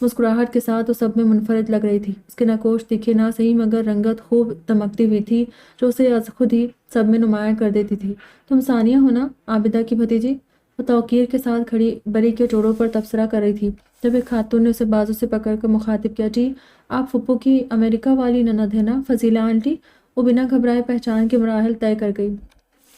مسکراہٹ کے ساتھ وہ سب میں منفرد لگ رہی تھی۔ اس کے نقوش تیکھے نہ صحیح مگر رنگت خوب دمکتی ہوئی تھی جو اسے از خود ہی سب میں نمایاں کر دیتی تھی۔ تم ثانیہ ہو نا، عابدہ کی بھتیجی؟ وہ توقیر کے ساتھ کھڑی بری کے جوڑوں پر تبصرہ کر رہی تھی جب ایک خاتون نے اسے بازو سے پکڑ کر مخاطب کیا، جی آپ پھپھو کی امریکہ والی نند ہے نا فضیلہ آنٹی؟ وہ بنا گھبرائے پہچان کے مراحل طے کر گئی۔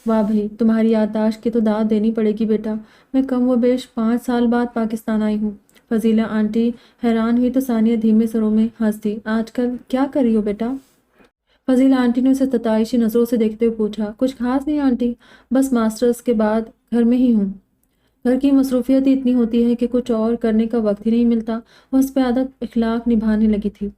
واہ بھئی، تمہاری یادداشت کی تو داد دینی پڑے گی بیٹا، میں کم و بیش 5 سال بعد پاکستان آئی ہوں۔ فضیلہ آنٹی حیران ہوئی تو ثانیہ دھیمے سروں میں ہنس دی۔ آج کل کیا کر رہی ہو بیٹا؟ فضیلہ آنٹی نے اسے ستائشی نظروں سے دیکھتے ہوئے پوچھا۔ کچھ خاص نہیں آنٹی، بس ماسٹرز کے بعد گھر میں ہی ہوں۔ گھر کی مصروفیت ہی اتنی ہوتی ہے کہ کچھ اور کرنے کا وقت ہی نہیں ملتا۔ وہ اس پہ عادت اخلاق نبھانے لگی تھی۔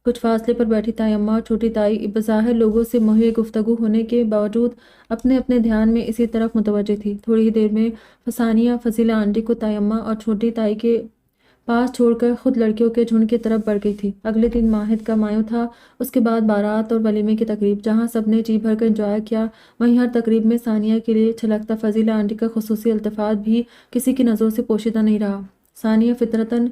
کچھ فاصلے پر بیٹھی تائی اماں اور چھوٹی تائی بظاہر لوگوں سے مہوے گفتگو ہونے کے باوجود اپنے اپنے دھیان میں اسی طرف متوجہ تھی۔ تھوڑی ہی دیر میں ثانیہ فضیلہ آنٹی کو تائی اماں اور چھوٹی تائی کے پاس چھوڑ کر خود لڑکیوں کے جھنڈ کی طرف بڑھ گئی تھی۔ اگلے دن ماہد کا مایوں تھا، اس کے بعد بارات اور ولیمے کی تقریب۔ جہاں سب نے جی بھر کر انجوائے کیا، وہیں ہر تقریب میں ثانیہ کے لیے چھلکتا فضیلہ آنٹی کا خصوصی التفات بھی کسی کی نظروں سے پوشیدہ نہیں رہا۔ ثانیہ فطرتاً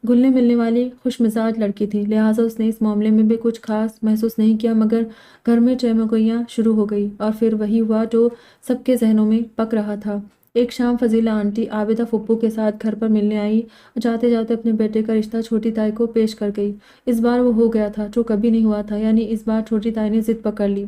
گھلنے ملنے والی خوش مزاج لڑکی تھی، لہٰذا اس نے اس معاملے میں بھی کچھ خاص محسوس نہیں کیا، مگر گھر میں چہمگوئیاں شروع ہو گئی اور پھر وہی ہوا جو سب کے ذہنوں میں پک رہا تھا۔ ایک شام فضیلہ آنٹی عابدہ پھپھو کے ساتھ گھر پر ملنے آئی اور جاتے جاتے اپنے بیٹے کا رشتہ چھوٹی تائی کو پیش کر گئی۔ اس بار وہ ہو گیا تھا جو کبھی نہیں ہوا تھا، یعنی اس بار چھوٹی تائی نے ضد پکڑ لی۔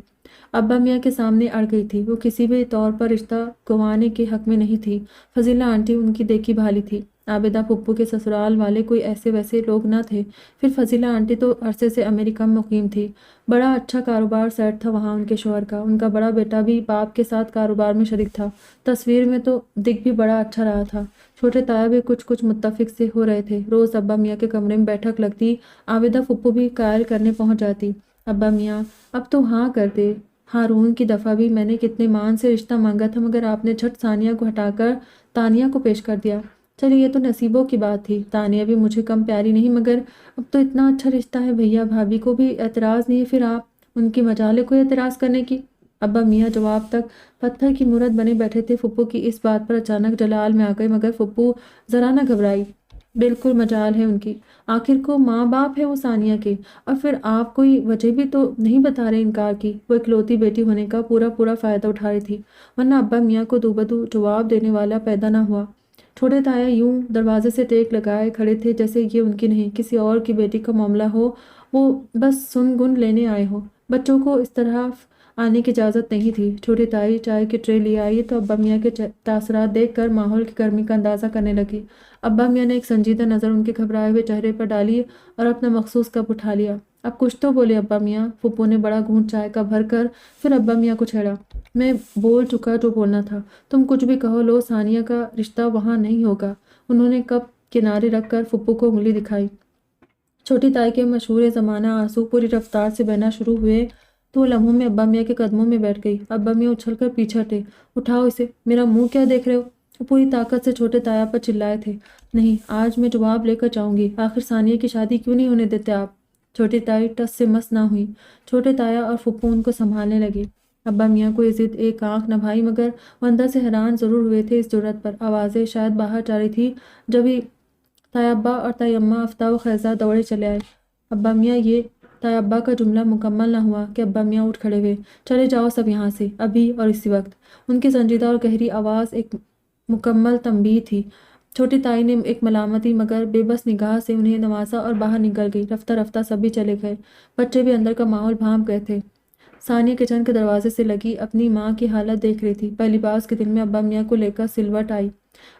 ابا میاں کے سامنے اڑ گئی تھی، وہ کسی بھی طور پر رشتہ گنوانے کے حق میں نہیں تھی۔ فضیلہ آنٹی ان کی دیکھی بھالی تھی، عابدہ پھپھو کے سسرال والے کوئی ایسے ویسے لوگ نہ تھے۔ پھر فضیلہ آنٹی تو عرصے سے امریکہ میں مقیم تھی، بڑا اچھا کاروبار سیٹ تھا وہاں ان کے شوہر کا۔ ان کا بڑا بیٹا بھی باپ کے ساتھ کاروبار میں شریک تھا، تصویر میں تو دکھ بھی بڑا اچھا رہا تھا۔ چھوٹے تایا بھی کچھ متفق سے ہو رہے تھے۔ روز ابا میاں کے کمرے میں بیٹھک لگتی، عابدہ پھپھو بھی قائل کرنے پہنچ جاتی، ابا میاں اب تو ہاں کر دے۔ ہارون کی دفعہ بھی میں نے کتنے مان سے رشتہ مانگا تھا، مگر آپ نے جھٹ ثانیہ کو ہٹا کر تانیہ کو پیش کر دیا۔ چلیے یہ تو نصیبوں کی بات تھی، تانیہ بھی مجھے کم پیاری نہیں، مگر اب تو اتنا اچھا رشتہ ہے، بھیا بھابھی کو بھی اعتراض نہیں ہے، پھر آپ ان کی مجال کوئی اعتراض کرنے کی؟ ابا میاں جواب تک پتھر کی مورت بنے بیٹھے تھے۔ پھپھو کی اس بات پر اچانک جلال میں آ گئے، مگر پھپھو ذرا نہ گھبرائی۔ بالکل مجال ہے ان کی، آخر کو ماں باپ ہے وہ ثانیہ کے، اور پھر آپ کوئی وجہ بھی تو نہیں بتا رہے انکار کی۔ وہ اکلوتی بیٹی ہونے کا پورا فائدہ اٹھا رہی تھی، ورنہ ابا میاں کو دو بدو جواب دینے والا پیدا نہ ہوا۔ چھوٹے تایا یوں دروازے سے ٹیک لگائے کھڑے تھے جیسے یہ ان کی نہیں، کسی اور کی بیٹی کا معاملہ ہو، وہ بس سن گن لینے آئے ہو۔ بچوں کو اس طرح آنے کی اجازت نہیں تھی۔ چھوٹی تائی چائے کی ٹرے لے آئی تو ابا میاں کے تاثرات دیکھ کر ماحول کی گرمی کا اندازہ کرنے لگی۔ ابا میاں نے ایک سنجیدہ نظر ان کے گھبرائے ہوئے چہرے پر ڈالی اور اپنا مخصوص کپ اٹھا لیا۔ اب کچھ تو بولے ابا میاں۔ پھپھو نے بڑا گھونٹ چائے کا بھر کر پھر ابا میاں کو چھیڑا۔ میں بول چکا جو بولنا تھا، تم کچھ بھی کہو لو، ثانیہ کا رشتہ وہاں نہیں ہوگا۔ انہوں نے کپ کنارے رکھ کر پھپھو کو انگلی دکھائی۔ چھوٹی تائی کے مشہور زمانہ آنسو پوری رفتار سے بہنا شروع ہوئے تو وہ لمحوں میں ابا میاں کے قدموں میں بیٹھ گئی۔ ابا میاں اچھل کر پیچھے ہٹے۔ اٹھاؤ اسے، میرا منہ کیا دیکھ رہے ہو؟ وہ پوری طاقت سے چھوٹے تایا پر چلائے تھے۔ نہیں، آج میں جواب لے کر جاؤں گی، آخر ثانیہ کی شادی کیوں نہیں ہونے دیتے آپ؟ چھوٹی تائی ٹس سے مس نہ ہوئی۔ چھوٹے تایا اور پھپھو ان کو سنبھالنے لگے۔ ابا میاں کو یہ ضد ایک آنکھ نہ بھائی، مگر وہ اندر سے حیران ضرور ہوئے تھے اس جرأت پر۔ آوازیں شاید باہر جا رہی تھی، جبھی تائی ابا اور تائی اماں افتاد و خیزاں دوڑے چلے آئے۔ ابا میاں، یہ تائی ابا کا جملہ مکمل نہ ہوا کہ ابا میاں اٹھ کھڑے ہوئے۔ چلے جاؤ سب یہاں سے، ابھی اور اسی وقت۔ ان کی سنجیدہ اور گہری آواز ایک مکمل تنبیہ تھی۔ چھوٹی تائی نے ایک ملامتی مگر بے بس نگاہ سے انہیں نوازا اور باہر نکل گئی۔ رفتہ رفتہ سبھی چلے گئے، بچے بھی اندر کا ماحول بھانپ گئے تھے۔ ثانیہ کچن کے دروازے سے لگی اپنی ماں کی حالت دیکھ رہی تھی۔ پہلی بار اس کے دل میں ابا میاں کو لے کر سلوٹ آئی۔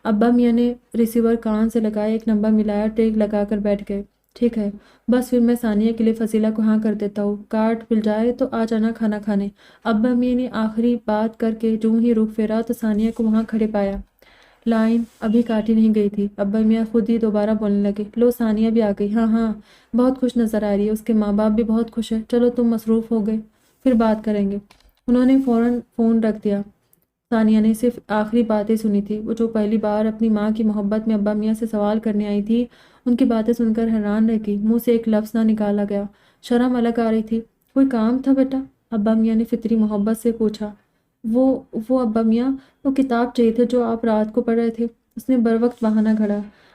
ابا میاں نے ریسیور کان سے لگائے، ایک نمبر ملایا، ٹیک لگا کر بیٹھ گئے۔ ٹھیک ہے، بس پھر میں ثانیہ کے لیے فضیلہ کو ہاں کر دیتا ہوں، کارڈ مل جائے تو آ جانا کھانا کھانے۔ ابا میاں نے آخری بات کر کے جوں ہی رخ پھیرا تو ثانیہ کو وہاں کھڑے پایا۔ لائن ابھی کاٹی نہیں گئی تھی، ابا میاں خود ہی دوبارہ بولنے لگے، لو ثانیہ بھی آ گئی، ہاں ہاں بہت خوش نظر آ رہی ہے، اس کے ماں باپ بھی بہت خوش ہیں، چلو تم مصروف ہو گئے، پھر بات کریں گے۔ انہوں نے فوراً فون رکھ دیا۔ ثانیہ نے صرف آخری باتیں سنی تھی، وہ جو پہلی بار اپنی ماں کی محبت میں ابا میاں سے سوال کرنے آئی تھی، ان کی باتیں سن کر حیران رہ گئی، منہ سے ایک لفظ نہ نکالا گیا، شرم الگ آ رہی تھی۔ کوئی کام تھا بیٹا؟ ابا میاں نے فطری محبت سے پوچھا۔ وہ ابا میاں، وہ کتاب چاہیے تھے جو آپ رات کو پڑھ رہے تھے۔ اس نے بروقت بہانہ گھڑا۔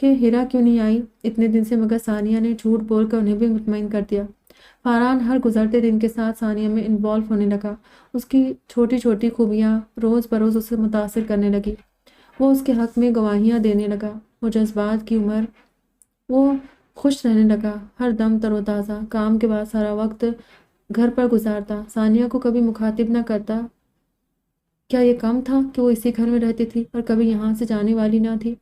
کہ ہیرا کیوں نہیں آئی اتنے دن سے، مگر ثانیہ نے جھوٹ بول کر انہیں بھی مطمئن کر دیا۔ فاران ہر گزرتے دن کے ساتھ ثانیہ میں انوالو ہونے لگا۔ اس کی چھوٹی چھوٹی خوبیاں روز بروز اسے متاثر کرنے لگی۔ وہ اس کے حق میں گواہیاں دینے لگا۔ وہ جذبات کی عمر، وہ خوش رہنے لگا، ہر دم تر و تازہ۔ کام کے بعد سارا وقت گھر پر گزارتا، ثانیہ کو کبھی مخاطب نہ کرتا۔ کیا یہ کم تھا کہ وہ اسی گھر میں رہتی تھی اور کبھی یہاں سے جانے والی نہ تھی؟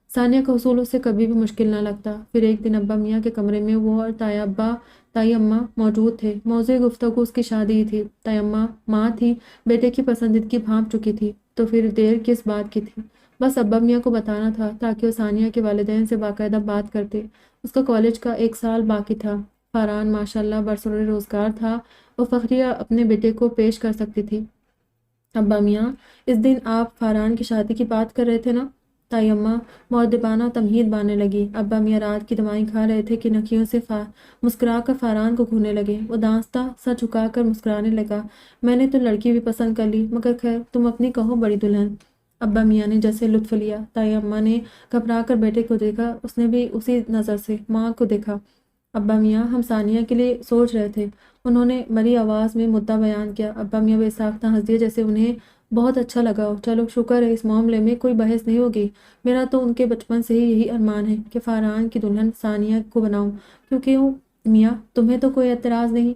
ثانیہ کا حصول اسے کبھی بھی مشکل نہ لگتا۔ پھر ایک دن ابا میاں کے کمرے میں وہ اور تائی ابا تائی اماں موجود تھے۔ موضوع گفتگو اس کی شادی ہی تھی۔ تائی اماں ماں تھی، بیٹے کی پسندیدگی بھانپ چکی تھی، تو پھر دیر کس بات کی تھی؟ بس ابا میاں کو بتانا تھا تاکہ وہ ثانیہ کے والدین سے باقاعدہ بات کرتے۔ اس کا کالج کا 1 سال باقی تھا۔ فاران ماشاءاللہ برسر روزگار تھا، وہ فخریہ اپنے بیٹے کو پیش کر سکتی تھی۔ ابا میاں، اس دن آپ فاران کی شادی کی بات کر رہے تھے نا؟ تائی اماں مؤدبانہ تمہید باندھنے لگی۔ ابا میاں رات کی دوائیں کھا رہے تھے کہ نکیوں سے مسکرا کر فاران کو گھورنے لگے۔ وہ دانستہ سر جھکا کر مسکرانے لگا۔ میں نے تو لڑکی بھی پسند کر لی، مگر خیر تم اپنی کہو بڑی دلہن۔ ابا میاں نے جیسے لطف لیا۔ تائی اماں نے گھبرا کر بیٹے کو دیکھا، اس نے بھی اسی نظر سے ماں کو دیکھا۔ ابا میاں، ہم ثانیہ کے لیے سوچ رہے تھے، انہوں نے مری آواز میں مدعا بیان کیا۔ ابا میاں بے ساختہ ہنس دیے، جیسے انہیں بہت اچھا لگا ہو۔ چلو شکر ہے، اس معاملے میں کوئی بحث نہیں ہوگی۔ میرا تو ان کے بچپن سے ہی یہی ارمان ہے کہ فاران کی دلہن ثانیہ کو بناؤں۔ کیونکہ میاں تمہیں تو کوئی اعتراض نہیں؟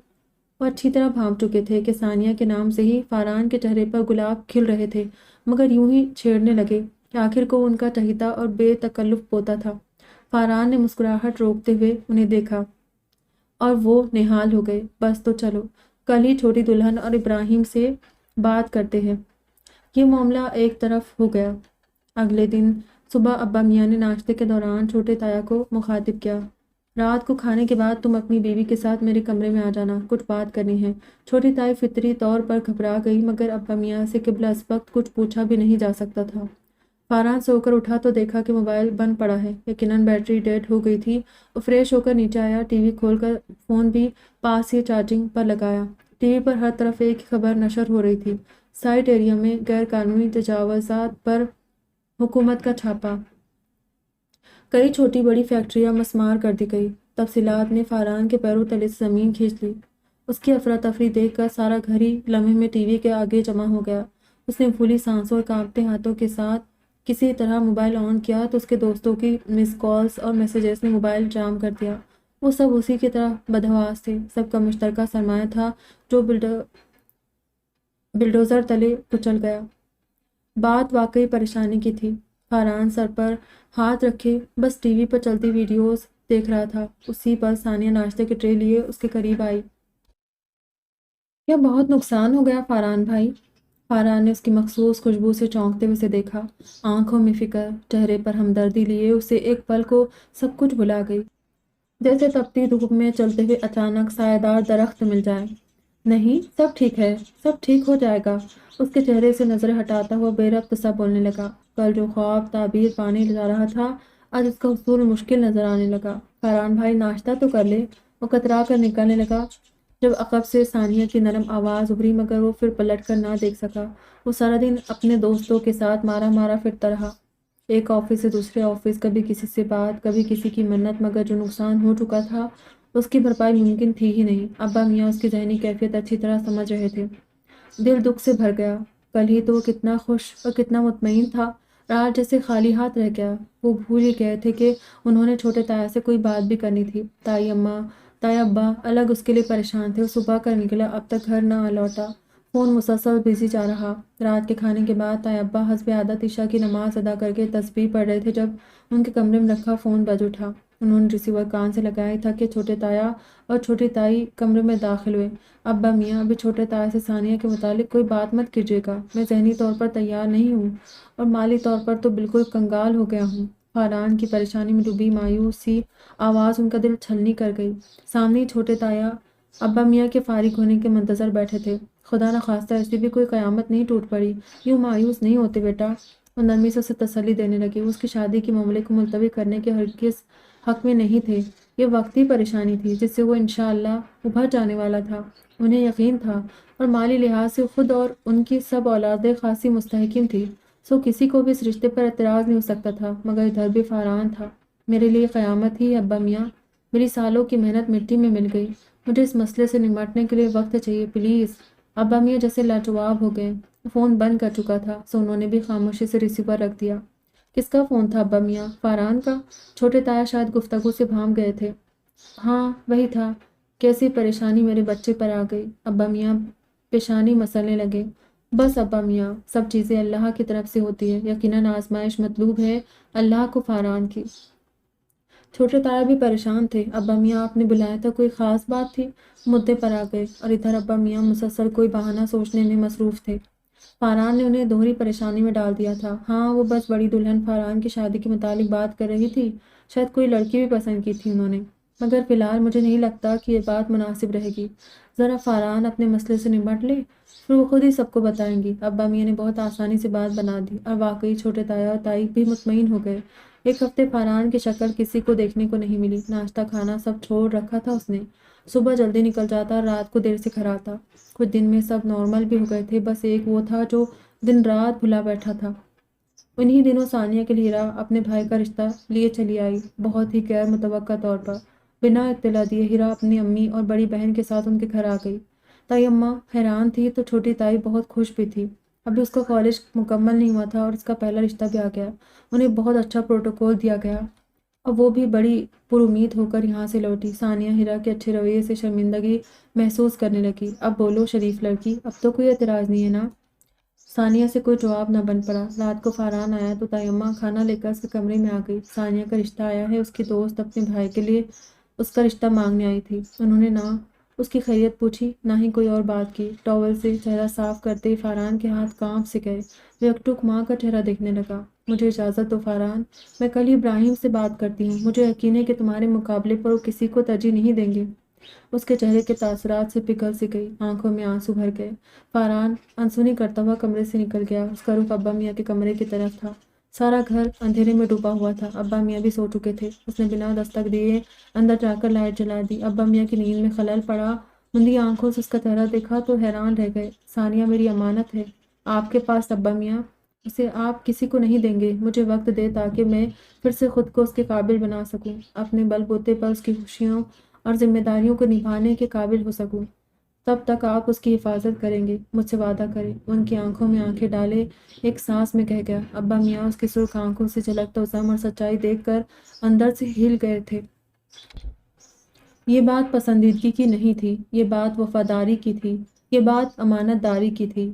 وہ اچھی طرح بھانپ چکے تھے کہ ثانیہ کے نام سے ہی فاران کے چہرے پر گلاب کھل رہے تھے، مگر یوں ہی چھیڑنے لگے کہ آخر کو ان کا چہیتا اور بے تکلف پوتا تھا۔ فاران نے مسکراہٹ روکتے ہوئے انہیں دیکھا اور وہ نہال ہو گئے۔ بس تو چلو، کل ہی چھوٹی دلہن اور ابراہیم سے بات کرتے ہیں۔ یہ معاملہ ایک طرف ہو گیا۔ اگلے دن صبح ابا میاں نے ناشتے کے دوران چھوٹے تایا کو مخاطب کیا۔ رات کو کھانے کے بعد تم اپنی بیوی کے ساتھ میرے کمرے میں آ جانا، کچھ بات کرنی ہے۔ چھوٹی تائی فطری طور پر گھبرا گئی، مگر ابا میاں سے قبلہ اسبقت کچھ پوچھا بھی نہیں جا سکتا تھا۔ فاران سو کر اٹھا تو دیکھا کہ موبائل بند پڑا ہے، یقیناً بیٹری ڈیڈ ہو گئی تھی۔ وہ فریش ہو کر نیچے آیا، ٹی وی کھول کر فون بھی پاس ہی چارجنگ پر لگایا۔ ٹی وی پر ہر طرف ایک ہی خبر نشر ہو رہی تھی، سائٹ ایریا میں غیر قانونی تجاوزات پر حکومت کا چھاپا، کئی چھوٹی بڑی فیکٹریاں مسمار کر دی گئی۔ تفصیلات نے فاران کے پیروں تلے سے زمین کھینچ لی۔ اس کی افراتفری دیکھ کر سارا گھر ہی لمحے میں ٹی وی کے آگے جمع ہو گیا۔ اس نے پھولی سانسوں اور کانپتے ہاتھوں کے ساتھ کسی طرح موبائل آن کیا تو اس کے دوستوں کی مس کالز اور میسیجز نے موبائل جام کر دیا۔ وہ سب اسی کی طرح بدحواس تھے، سب کا مشترکہ سرمایہ تھا جو بلڈوزر تلے کچل گیا۔ بات واقعی پریشانی کی تھی۔ فاران سر پر ہاتھ رکھے بس ٹی وی پر چلتی ویڈیوز دیکھ رہا تھا۔ اسی پر ثانیہ ناشتے کے ٹرے لیے اس کے قریب آئی۔ کیا بہت نقصان ہو گیا فاران بھائی؟ فاران نے اس کی مخصوص خوشبو سے چونکتے ہوئے اسے دیکھا۔ آنکھوں میں فکر، چہرے پر ہمدردی لیے اسے ایک پل کو سب کچھ بھلا گئی، جیسے تپتی دھوپ میں چلتے ہوئے اچانک سایہ دار درخت مل جائے۔ نہیں، سب ٹھیک ہے، سب ٹھیک ہو جائے گا۔ اس کے چہرے سے نظریں ہٹاتا ہوا بے ربط سا بولنے لگا۔ کل جو خواب تعبیر پانے جا رہا تھا، آج اس کا حصول مشکل نظر آنے لگا۔ فاران بھائی ناشتہ تو کر لے۔ وہ کترا کر نکلنے لگا جب عقب سے ثانیہ کی نرم آواز ابھری، مگر وہ پھر پلٹ کر نہ دیکھ سکا۔ وہ سارا دن اپنے دوستوں کے ساتھ مارا مارا پھرتا رہا، ایک آفس سے دوسرے آفس، کبھی کسی سے بات، کبھی کسی کی منت، مگر جو نقصان ہو چکا تھا اس کی بھرپائی ممکن تھی ہی نہیں۔ ابا میاں اس کی ذہنی کیفیت اچھی طرح سمجھ رہے تھے۔ دل دکھ سے بھر گیا۔ کل ہی تو وہ کتنا خوش اور کتنا مطمئن تھا، آج جیسے خالی ہاتھ رہ گیا۔ وہ بھول ہی گئے تھے کہ انہوں نے چھوٹے تایا سے کوئی بات بھی کرنی تھی۔ تائی اماں تائی ابا الگ اس کے لیے پریشان تھے۔ وہ صبح کا نکلا، اب تک گھر نہ لوٹا۔ فون مسلسل بزی جا رہا۔ رات کے کھانے کے بعد تائی ابا حسب عادت عشاء کی نماز ادا کر کے تسبیح پڑھ رہے تھے جب ان کے کمرے میں رکھا فون بج اٹھا۔ انہوں نے ریسیور کان سے لگایا تھا کہ چھوٹے تایا اور چھوٹی تائی کمرے میں داخل ہوئے۔ ابا میاں، ابھی چھوٹے تایا سے ثانیہ کے متعلق کوئی بات مت کیجیے گا، میں ذہنی طور پر تیار نہیں ہوں اور مالی طور پر تو بالکل کنگال ہو گیا ہوں۔ فاران کی پریشانی میں ڈوبی مایوس سی آواز ان کا دل چھلنی کر گئی۔ سامنے ہی چھوٹے تایا ابا میاں کے فارغ ہونے کے منتظر بیٹھے تھے۔ خدا نخواستہ ایسی بھی کوئی قیامت نہیں ٹوٹ پڑی، یوں مایوس نہیں ہوتے بیٹا۔ وہ نرمی سے اسے تسلی دینے لگے۔ وہ اس کی شادی کے معاملے کو ملتوی کرنے کے ہرگز حق میں نہیں تھے۔ یہ وقتی پریشانی تھی جس سے وہ انشاءاللہ ابھر جانے والا تھا۔ انہیں یقین تھا اور مالی لحاظ سے خود اور ان کی سب اولادیں خاصی مستحکم تھی، سو کسی کو بھی اس رشتے پر اعتراض نہیں ہو سکتا تھا، مگر ادھر بھی فاران تھا۔ میرے لیے قیامت ہی ہے ابا میاں، میری سالوں کی محنت مٹی میں مل گئی، مجھے اس مسئلے سے نمٹنے کے لیے وقت چاہیے پلیز۔ ابا میاں جیسے لاجواب ہو گئے۔ فون بند کر چکا تھا سو انہوں نے بھی خاموشی سے ریسیور رکھ دیا۔ کس کا فون تھا ابا میاں؟ فاران کا؟ چھوٹے تایا شاید گفتگو سے بھانپ گئے تھے۔ ہاں وہی تھا۔ کیسی پریشانی میرے بچے پر آ گئی۔ ابا میاں پیشانی مسلنے لگے۔ بس ابا میاں، سب چیزیں اللہ کی طرف سے ہوتی ہے، یقیناً آزمائش مطلوب ہے اللہ کو فاران کی۔ چھوٹے تایا بھی پریشان تھے۔ ابا میاں آپ نے بلایا تھا، کوئی خاص بات تھی؟ مدعے پر آ گئے اور ادھر ابا میاں مسلسل کوئی بہانہ سوچنے میں مصروف تھے۔ فاران نے انہیں دوہری پریشانی میں ڈال دیا تھا۔ ہاں وہ بس بڑی دلہن فاران کی شادی کے متعلق بات کر رہی تھی، شاید کوئی لڑکی بھی پسند کی تھی انہوں نے، مگر فی الحال مجھے نہیں لگتا کہ یہ بات مناسب رہے گی۔ ذرا فاران اپنے مسئلے سے نمٹ لے، پھر وہ خود ہی سب کو بتائیں گی۔ ابا میاں نے بہت آسانی سے بات بنا دی اور واقعی چھوٹے تایا اور تائی بھی مطمئن ہو گئے۔ ایک ہفتے فاران کی شکل کسی کو دیکھنے کو نہیں ملی۔ ناشتہ کھانا سب چھوڑ رکھا تھا اس نے۔ صبح جلدی نکل جاتا اور رات کو دیر سے گھر آتا۔ کچھ دن میں سب نارمل بھی ہو گئے تھے، بس ایک وہ تھا جو دن رات بھلا بیٹھا تھا۔ انہی دنوں ثانیہ کے لیے ہیرا اپنے بھائی کا رشتہ لیے چلی آئی، بہت ہی غیر متوقع طور پر۔ بنا اطلاع دیے ہیرا اپنی امی اور بڑی بہن کے ساتھ ان کے گھر آ گئی۔ تائی اماں حیران تھی تو چھوٹی تائی بہت خوش بھی تھی۔ ابھی اس کا کالج مکمل نہیں ہوا تھا اور اس کا پہلا رشتہ بھی آ گیا۔ انہیں بہت اچھا پروٹوکول دیا گیا اور وہ بھی بڑی پر امید ہو کر یہاں سے لوٹی۔ ثانیہ ہیرا کے اچھے رویے سے شرمندگی محسوس کرنے لگی۔ اب بولو شریف لڑکی، اب تو کوئی اعتراض نہیں ہے نا؟ ثانیہ سے کوئی جواب نہ بن پڑا۔ رات کو فاران آیا تو تائی اماں کھانا لے کر اس کے کمرے میں آ گئی۔ ثانیہ کا رشتہ آیا ہے، اس کی دوست اپنے بھائی کے لیے اس کا رشتہ مانگنے آئی تھی۔ انہوں نے نہ اس کی خیریت پوچھی نہ ہی کوئی اور بات کی۔ ٹاول سے چہرہ صاف کرتے ہی فاران کے ہاتھ کانپ سے گئے۔ وہ یکٹک ماں کا چہرہ دیکھنے لگا۔ مجھے اجازت دو فاران، میں کل ہی ابراہیم سے بات کرتی ہوں، مجھے یقین ہے کہ تمہارے مقابلے پر وہ کسی کو ترجیح نہیں دیں گے۔ اس کے چہرے کے تاثرات سے پگھل سی گئی، آنکھوں میں آنسو بھر گئے۔ فاران انسونی کرتا ہوا کمرے سے نکل گیا۔ اس کا رخ ابا میاں کے کمرے کی طرف تھا۔ سارا گھر اندھیرے میں ڈوبا ہوا تھا۔ ابا میاں بھی سو چکے تھے۔ اس نے بنا دستک دیے اندر جا کر لائٹ جلا دی۔ ابا میاں کی نیند میں خلل پڑا۔ مندی آنکھوں سے اس کا چہرہ دیکھا تو حیران رہ گئے۔ ثانیہ میری امانت ہے آپ کے پاس ابا میاں، اسے آپ کسی کو نہیں دیں گے۔ مجھے وقت دے تاکہ میں پھر سے خود کو اس کے قابل بنا سکوں، اپنے بل بوتے پر اس کی خوشیوں اور ذمہ داریوں کو نبھانے کے قابل ہو سکوں۔ تب تک آپ اس کی حفاظت کریں گے، مجھ سے وعدہ کریں۔ ان کی آنکھوں میں آنکھیں ڈالے ایک سانس میں کہہ گیا۔ ابا میاں اس کی سرخ آنکھوں سے جھلکتا عزم اور سچائی دیکھ کر اندر سے ہل گئے تھے۔ یہ بات پسندیدگی کی نہیں تھی، یہ بات وفاداری کی تھی، یہ بات امانت داری کی تھی۔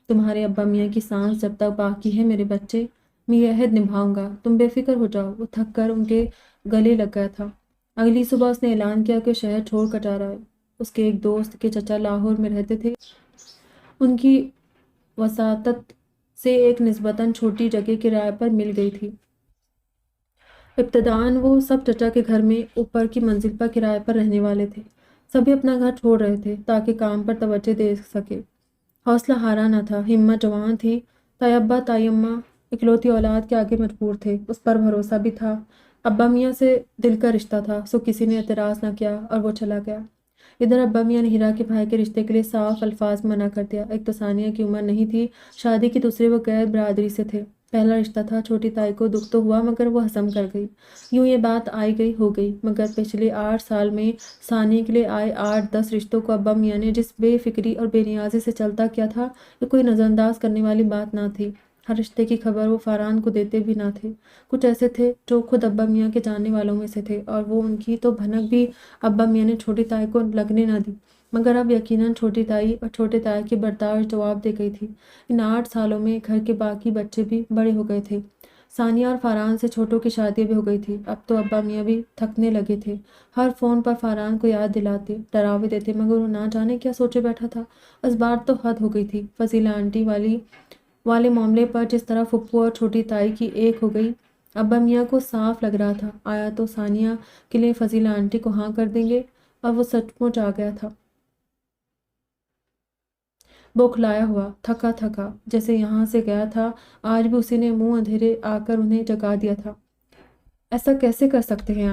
تمہارے ابا میاں کی سانس جب تک باقی ہے میرے بچے، میں یہ عہد نبھاؤں گا، تم بے فکر ہو جاؤ۔ وہ تھک کر ان کے گلے لگ گیا تھا۔ اگلی صبح اس نے اعلان کیا کہ شہر چھوڑ کر جا رہا ہے۔ اس کے ایک دوست کے چچا لاہور میں رہتے تھے۔ ان کی وساطت سے ایک نسبتاً چھوٹی جگہ کرائے پر مل گئی تھی۔ ابتداً وہ سب چچا کے گھر میں اوپر کی منزل پر کرائے پر رہنے والے تھے۔ سبھی اپنا گھر چھوڑ رہے تھے تاکہ کام پر توجہ دے سکے۔ حوصلہ ہارا نہ تھا، ہمت جوان تھی۔ تائی ابا تائی اماں اکلوتی اولاد کے آگے مجبور تھے، اس پر بھروسہ بھی تھا۔ ابا میاں سے دل کا رشتہ تھا سو کسی نے اعتراض نہ کیا اور وہ چلا گیا۔ ادھر ابا میاں نے ہیرا کے بھائی کے رشتے کے لیے صاف الفاظ میں منع کر دیا۔ ایک تو ثانیہ کی عمر نہیں تھی شادی کی، دوسرے وہ غیر برادری سے تھے۔ پہلا رشتہ تھا، چھوٹی تائی کو دکھ تو ہوا مگر وہ ہضم کر گئی۔ یوں یہ بات آئی گئی ہو گئی، مگر پچھلے 8 سال میں ثانیہ کے لیے آئے 8-10 رشتوں کو ابا میاں نے جس بے فکری اور بے نیازی سے چلتا کیا تھا، یہ کوئی نظر انداز کرنے والی بات نہ تھی۔ ہر رشتے کی خبر وہ فاران کو دیتے بھی نہ تھے۔ کچھ ایسے تھے جو خود ابا میاں کے جاننے والوں میں سے تھے اور وہ ان کی تو بھنک بھی ابا میاں نے چھوٹی تائی کو لگنے نہ دی، مگر اب یقیناً چھوٹی تائی اور چھوٹے تائی کی برداشت جواب دے گئی تھی۔ ان 8 سالوں میں گھر کے باقی بچے بھی بڑے ہو گئے تھے۔ ثانیہ اور فاران سے چھوٹوں کی شادی بھی ہو گئی تھی۔ اب تو ابا میاں بھی تھکنے لگے تھے، ہر فون پر فاران کو یاد دلاتے، ڈراوے دیتے، مگر وہ نہ جانے کیا سوچے بیٹھا تھا۔ اس بار تو حد ہو گئی تھی۔ فضیلہ آنٹی والے معاملے پر جس طرح پھپھو اور چھوٹی تائی کی ایک ہو گئی، ابا میاں کو صاف لگ رہا تھا آیا تو ثانیہ کے لیے فضیلہ آنٹی کو ہاں کر دیں گے، اور وہ سچ مچ آ گیا تھا۔ بوکھلایا ہوا، تھکا تھکا جیسے یہاں سے گیا تھا، آج بھی اسی نے منہ اندھیرے آ کر انہیں جگا دیا تھا۔ ایسا کیسے کر سکتے ہیں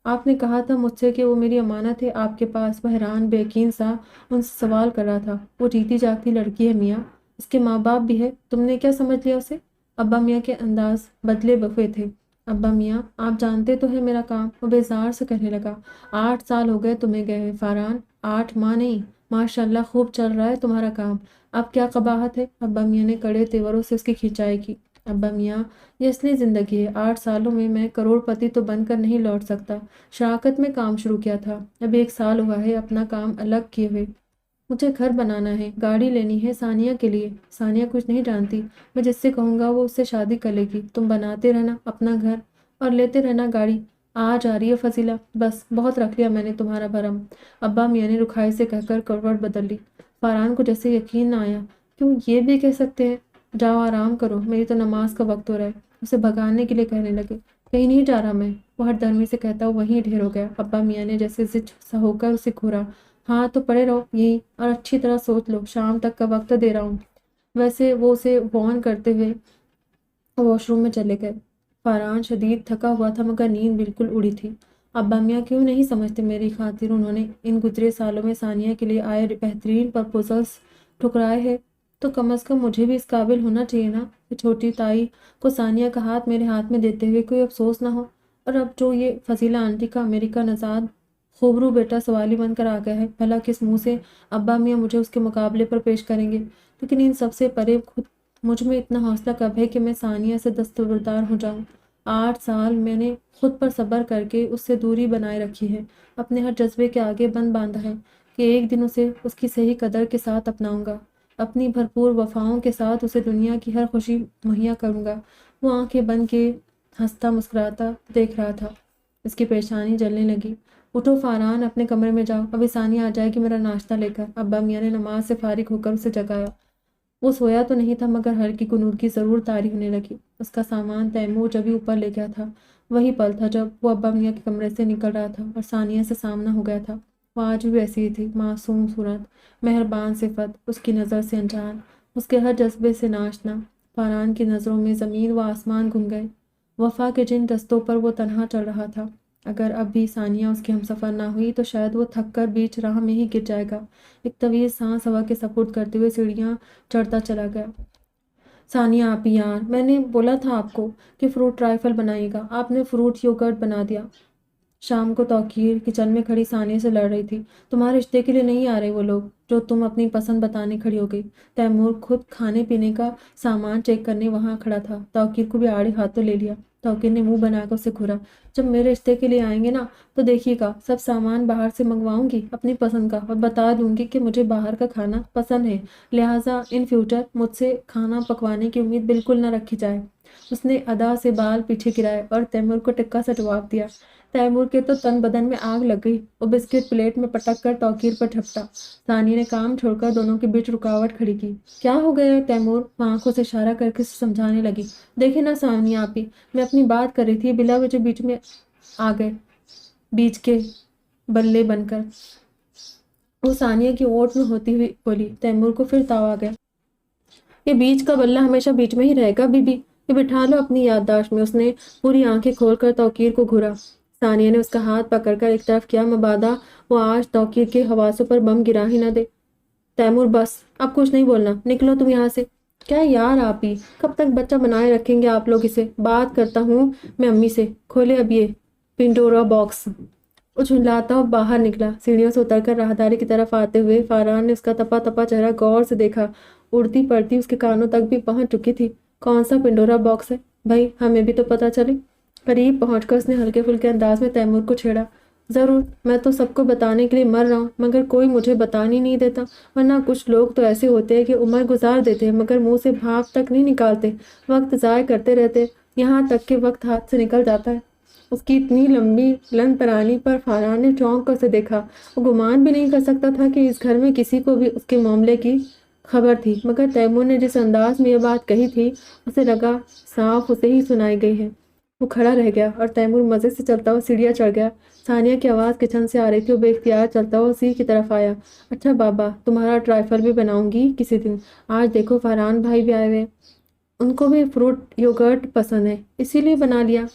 آپ نے کہا تھا مجھ سے کہ وہ میری امانت ہے آپ کے پاس۔ وہ حیران بے یقین سا ان سے سوال کر رہا تھا۔ وہ جیتی جاگتی لڑکی ہے میاں، اس کے ماں باپ بھی ہے، تم نے کیا سمجھ لیا اسے؟ ابا میاں کے انداز بدلے ہوئے تھے۔ ابا میاں آپ جانتے تو ہے میرا کام، وہ بیزار سے کہنے لگا۔ 8 سال ہو گئے تمہیں گئے ہوئے فاران، 8 ماہ نہیں، ماشاء اللہ خوب چل رہا ہے تمہارا کام، اب کیا قباحت ہے؟ ابا میاں نے کڑے تیوروں سے اس کی کھینچائی کی۔ ابا میاں یہ اصلی زندگی ہے، 8 سالوں میں کروڑ پتی تو بن کر نہیں لوٹ سکتا، شراکت میں کام شروع کیا تھا، اب 1 سال ہوا ہے اپنا کام الگ کیے ہوئے۔ مجھے گھر بنانا ہے، گاڑی لینی ہے ثانیہ کے لیے، ثانیہ کچھ نہیں جانتی، میں جس سے کہوں گا وہ اس سے شادی کر لے گی، تم بناتے رہنا اپنا گھر اور لیتے رہنا گاڑی۔ آج آ رہی ہے فضیلہ، بس بہت رکھ لیا میں نے تمہارا بھرم۔ ابا میاں نے رکھائی سے کہہ کر کروٹ بدل لی۔ فاران کو جیسے یقین نہ آیا کہ وہ یہ بھی کہہ سکتے ہیں۔ جاؤ آرام کرو، میری تو نماز کا وقت ہو رہا ہے، اسے بھگانے کے لیے کہنے لگے۔ کہیں نہیں جا رہا میں، وہ ہر دھرمی سے کہتا وہ وہیں ڈھیر ہو گیا۔ ابا میاں نے جیسے زچ سا ہو کر اسے گھورا۔ ہاں تو پڑے رہو یہیں اور اچھی طرح سوچ لو، شام تک کا وقت دے رہا ہوں۔ ویسے وہ اسے وارن کرتے ہوئے واش روم میں چلے گئے۔ فاران شدید تھکا ہوا تھا مگر نیند بالکل اڑی تھی۔ ابا میاں کیوں نہیں سمجھتے میری خاطر انہوں نے ان گزرے سالوں میں ثانیہ کے لیے آئے بہترین پرپوزلز ٹھکرائے ہیں، تو کم از کم مجھے بھی اس قابل ہونا چاہیے نا کہ چھوٹی تائی کو ثانیہ کا ہاتھ میرے ہاتھ میں دیتے ہوئے کوئی افسوس نہ ہو۔ اور اب جو یہ فضیلہ آنٹی کا امریکہ نژاد خوبرو بیٹا سوالی بن کر آ گیا ہے، بھلا کس منہ سے ابا میاں مجھے اس کے مقابلے پر پیش کریں گے؟ لیکن ان سب سے پرے خود مجھ میں اتنا حوصلہ کب ہے کہ میں ثانیہ سے دستبردار ہو جاؤں؟ 8 سال میں نے خود پر صبر کر کے اس سے دوری بنائے رکھی ہے، اپنے ہر جذبے کے آگے بند باندھا ہے کہ ایک دن اسے اس کی صحیح قدر کے ساتھ اپناؤں گا، اپنی بھرپور وفاؤں کے ساتھ اسے دنیا کی ہر خوشی مہیا کروں گا۔ وہ آنکھیں بند کے ہنستا مسکراتا دیکھ رہا تھا، اس کی پیشانی جلنے لگی۔ اٹھو فاران، اپنے کمرے میں جاؤ، ابھی ثانیہ آ جائے گی میرا ناشتہ لے کر۔ ابا میاں نے نماز سے فارغ ہو کر اسے جگایا۔ وہ سویا تو نہیں تھا مگر ہلکی غنودگی ضرور طاری ہونے لگی۔ اس کا سامان تیمور جبھی اوپر لے گیا تھا، وہی پل تھا جب وہ ابا میاں کے کمرے سے نکل رہا تھا اور ثانیہ سے سامنا ہو گیا تھا۔ وہ آج بھی ویسی ہی تھی، معصوم صورت، مہربان صفت، اس کی نظر سے انجان، اس کے ہر جذبے سے ناشنا۔ فاران کی نظروں میں زمین و آسمان گم گئے۔ وفا کے جن رستوں پر وہ تنہا چل رہا تھا، اگر اب بھی ثانیہ اس کی ہمسفر نہ ہوئی تو شاید وہ تھک کر بیچ راہ میں ہی گر جائے گا۔ ایک طویل سانس ہوا کے سپرد کرتے ہوئے سیڑھیاں چڑھتا چلا گیا۔ ثانیہ آپی یار، میں نے بولا تھا آپ کو کہ فروٹ ٹرائفل بنائیے گا، آپ نے فروٹ یوگرٹ بنا دیا۔ شام کو توقیر کچن میں کھڑی ثانیہ سے لڑ رہی تھی۔ تمہارے رشتے کے لیے نہیں آ رہے وہ لوگ جو تم اپنی پسند بتانے کھڑی ہو گئی۔ تیمور خود کھانے پینے کا سامان چیک کرنے وہاں کھڑا تھا، توقیر کو بھی آڑے ہاتھوں لے لیا۔ توقیر نے منہ بنا کر اسے گھورا۔ جب میرے رشتے کے لیے آئیں گے نا تو دیکھیے گا، سب سامان باہر سے منگواؤں گی اپنی پسند کا، اور بتا دوں گی کہ مجھے باہر کا کھانا پسند ہے، لہٰذا ان فیوچر مجھ سے کھانا پکوانے کی امید بالکل نہ رکھی جائے۔ اس نے ادا سے بال پیچھے گرائے اور تیمور کو ٹکا سا جواب دیا۔ تیمور کے تو تن بدن میں آگ لگ گئی، وہ بسکٹ پلیٹ میں پٹک کر توقیر پر جھپٹا۔ ثانیہ نے کام چھوڑ کر دونوں کے بیچ رکاوٹ کھڑی کی۔ کیا ہو گیا ہے تیمور؟ وہ آنکھوں سے اشارہ کر کے سمجھانے لگی۔ دیکھیں نا ثانیہ آپی، میں اپنی بات کر رہی تھی، بلا وجہ بیچ میں آ گئے، بیچ کے بلے بن کر۔ وہ ثانیہ کی اوٹ میں ہوتی ہوئی بولی۔ تیمور کو پھر تاؤ آ گیا۔ یہ بیچ کا بلہ ہمیشہ بیچ میں ہی رہے گا بی بی، یہ بٹھا لو اپنی یادداشت میں۔ اس نے پوری آنکھیں کھول کر توقیر کو گھورا۔ ثانیہ نے اس کا ہاتھ پکڑ کر ایک طرف کیا، مبادا وہ آج توقیر کے حواسوں پر بم گرا ہی نہ دے۔ تیمور بس، اب کچھ نہیں بولنا، نکلو تم یہاں سے۔ کیا یار آپی، کب تک بچہ بنائے رکھیں گے آپ لوگ اسے؟ بات کرتا ہوں میں امی سے، کھولے اب یہ پنڈورا باکس۔ وہ جھنجلاتا ہوا باہر نکلا۔ سیڑھیوں سے اتر کر راہداری کی طرف آتے ہوئے فاران نے اس کا تپا تپا چہرہ غور سے دیکھا۔ اڑتی پڑتی اس کے کانوں تک بھی پہنچ چکی تھی۔ کون سا پنڈورا باکس ہے بھائی، ہمیں بھی تو پتہ چلے۔ قریب پہنچ کر اس نے ہلکے پھلکے انداز میں تیمور کو چھیڑا۔ ضرور، میں تو سب کو بتانے کے لیے مر رہا ہوں مگر کوئی مجھے بتانے نہیں دیتا، ورنہ کچھ لوگ تو ایسے ہوتے ہیں کہ عمر گزار دیتے ہیں مگر منہ سے بھاپ تک نہیں نکالتے، وقت ضائع کرتے رہتے، یہاں تک کہ وقت ہاتھ سے نکل جاتا ہے۔ اس کی اتنی لمبی لن ترانی پر فاران نے چونک کر اسے دیکھا۔ وہ گمان بھی نہیں کر سکتا تھا کہ اس گھر میں کسی کو بھی اس کے معاملے کی خبر تھی، مگر تیمور نے جس انداز میں یہ بات کہی تھی اسے لگا صاف اسے ہی سنائی گئی ہے۔ وہ کھڑا رہ گیا اور تیمور مزے سے چلتا ہوا سیڑھیاں چڑھ گیا۔ ثانیہ کی آواز کچن سے آ رہی تھی، وہ بے اختیار چلتا ہوا اسی کی طرف آیا۔ اچھا بابا، تمہارا ٹرائفل بھی بناؤں گی کسی دن۔ آج دیکھو فاران بھائی بھی آئے ہوئے، ان کو بھی فروٹ یوگرٹ پسند ہے، اسی لیے بنا لیا۔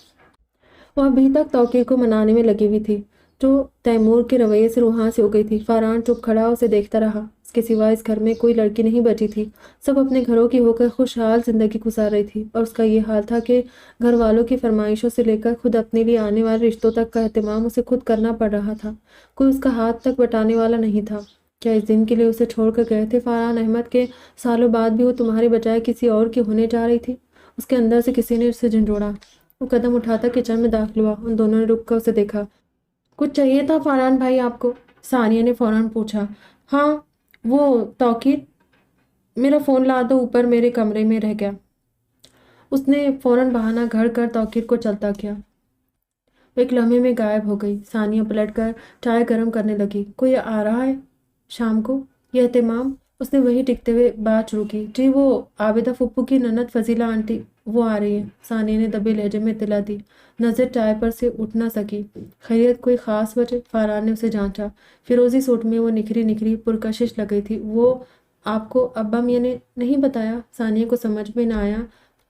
وہ ابھی تک توقیر کو منانے میں لگی ہوئی تھی۔ تو تیمور کے رویے سے روحاں سے ہو گئی تھی۔ فاران چپ کھڑا اسے دیکھتا رہا۔ اس کے سوا اس گھر میں کوئی لڑکی نہیں بچی تھی۔ سب اپنے گھروں کی ہو کر خوشحال زندگی گزار رہی تھی، اور اس کا یہ حال تھا کہ گھر والوں کی فرمائشوں سے لے کر خود اپنے لیے آنے والے رشتوں تک کا اہتمام اسے خود کرنا پڑ رہا تھا۔ کوئی اس کا ہاتھ تک بٹانے والا نہیں تھا۔ کیا اس دن کے لیے اسے چھوڑ کر گئے تھے فاران احمد کے سالوں بعد بھی وہ تمہارے بجائے کسی اور کی ہونے جا رہی تھی؟ اس کے اندر سے کسی نے اسے جھنجھوڑا۔ وہ قدم اٹھاتا کچن میں داخل ہوا۔ ان دونوں نے رک کر اسے دیکھا۔ کچھ چاہیے تھا فاران بھائی آپ کو؟ ثانیہ نے فوراً پوچھا۔ ہاں وہ توقیر، میرا فون لا دو، اوپر میرے کمرے میں رہ گیا۔ اس نے فوراً بہانہ گھڑ کر توقیر کو چلتا کیا۔ ایک لمحے میں غائب ہو گئی۔ ثانیہ پلٹ کر چائے گرم کرنے لگی۔ کوئی آ رہا ہے شام کو؟ یہ اہتمام؟ اس نے وہیں ٹکتے ہوئے بات شروع کی۔ جی وہ عابدہ پھپھو کی نند فضیلہ آنٹی، وہ آ رہی ہے، ثانیہ نے دبے لہجے میں اطلاع دی۔ نظر چائے پر سے اٹھ نہ سکی۔ خیریت کوئی خاص وجہ؟ فاران نے اسے جانچا۔ فیروزی سوٹ میں وہ نکھری نکھری پرکشش لگ گئی تھی۔ وہ آپ کو ابا میاں نے نہیں بتایا؟ ثانیہ کو سمجھ میں نہ آیا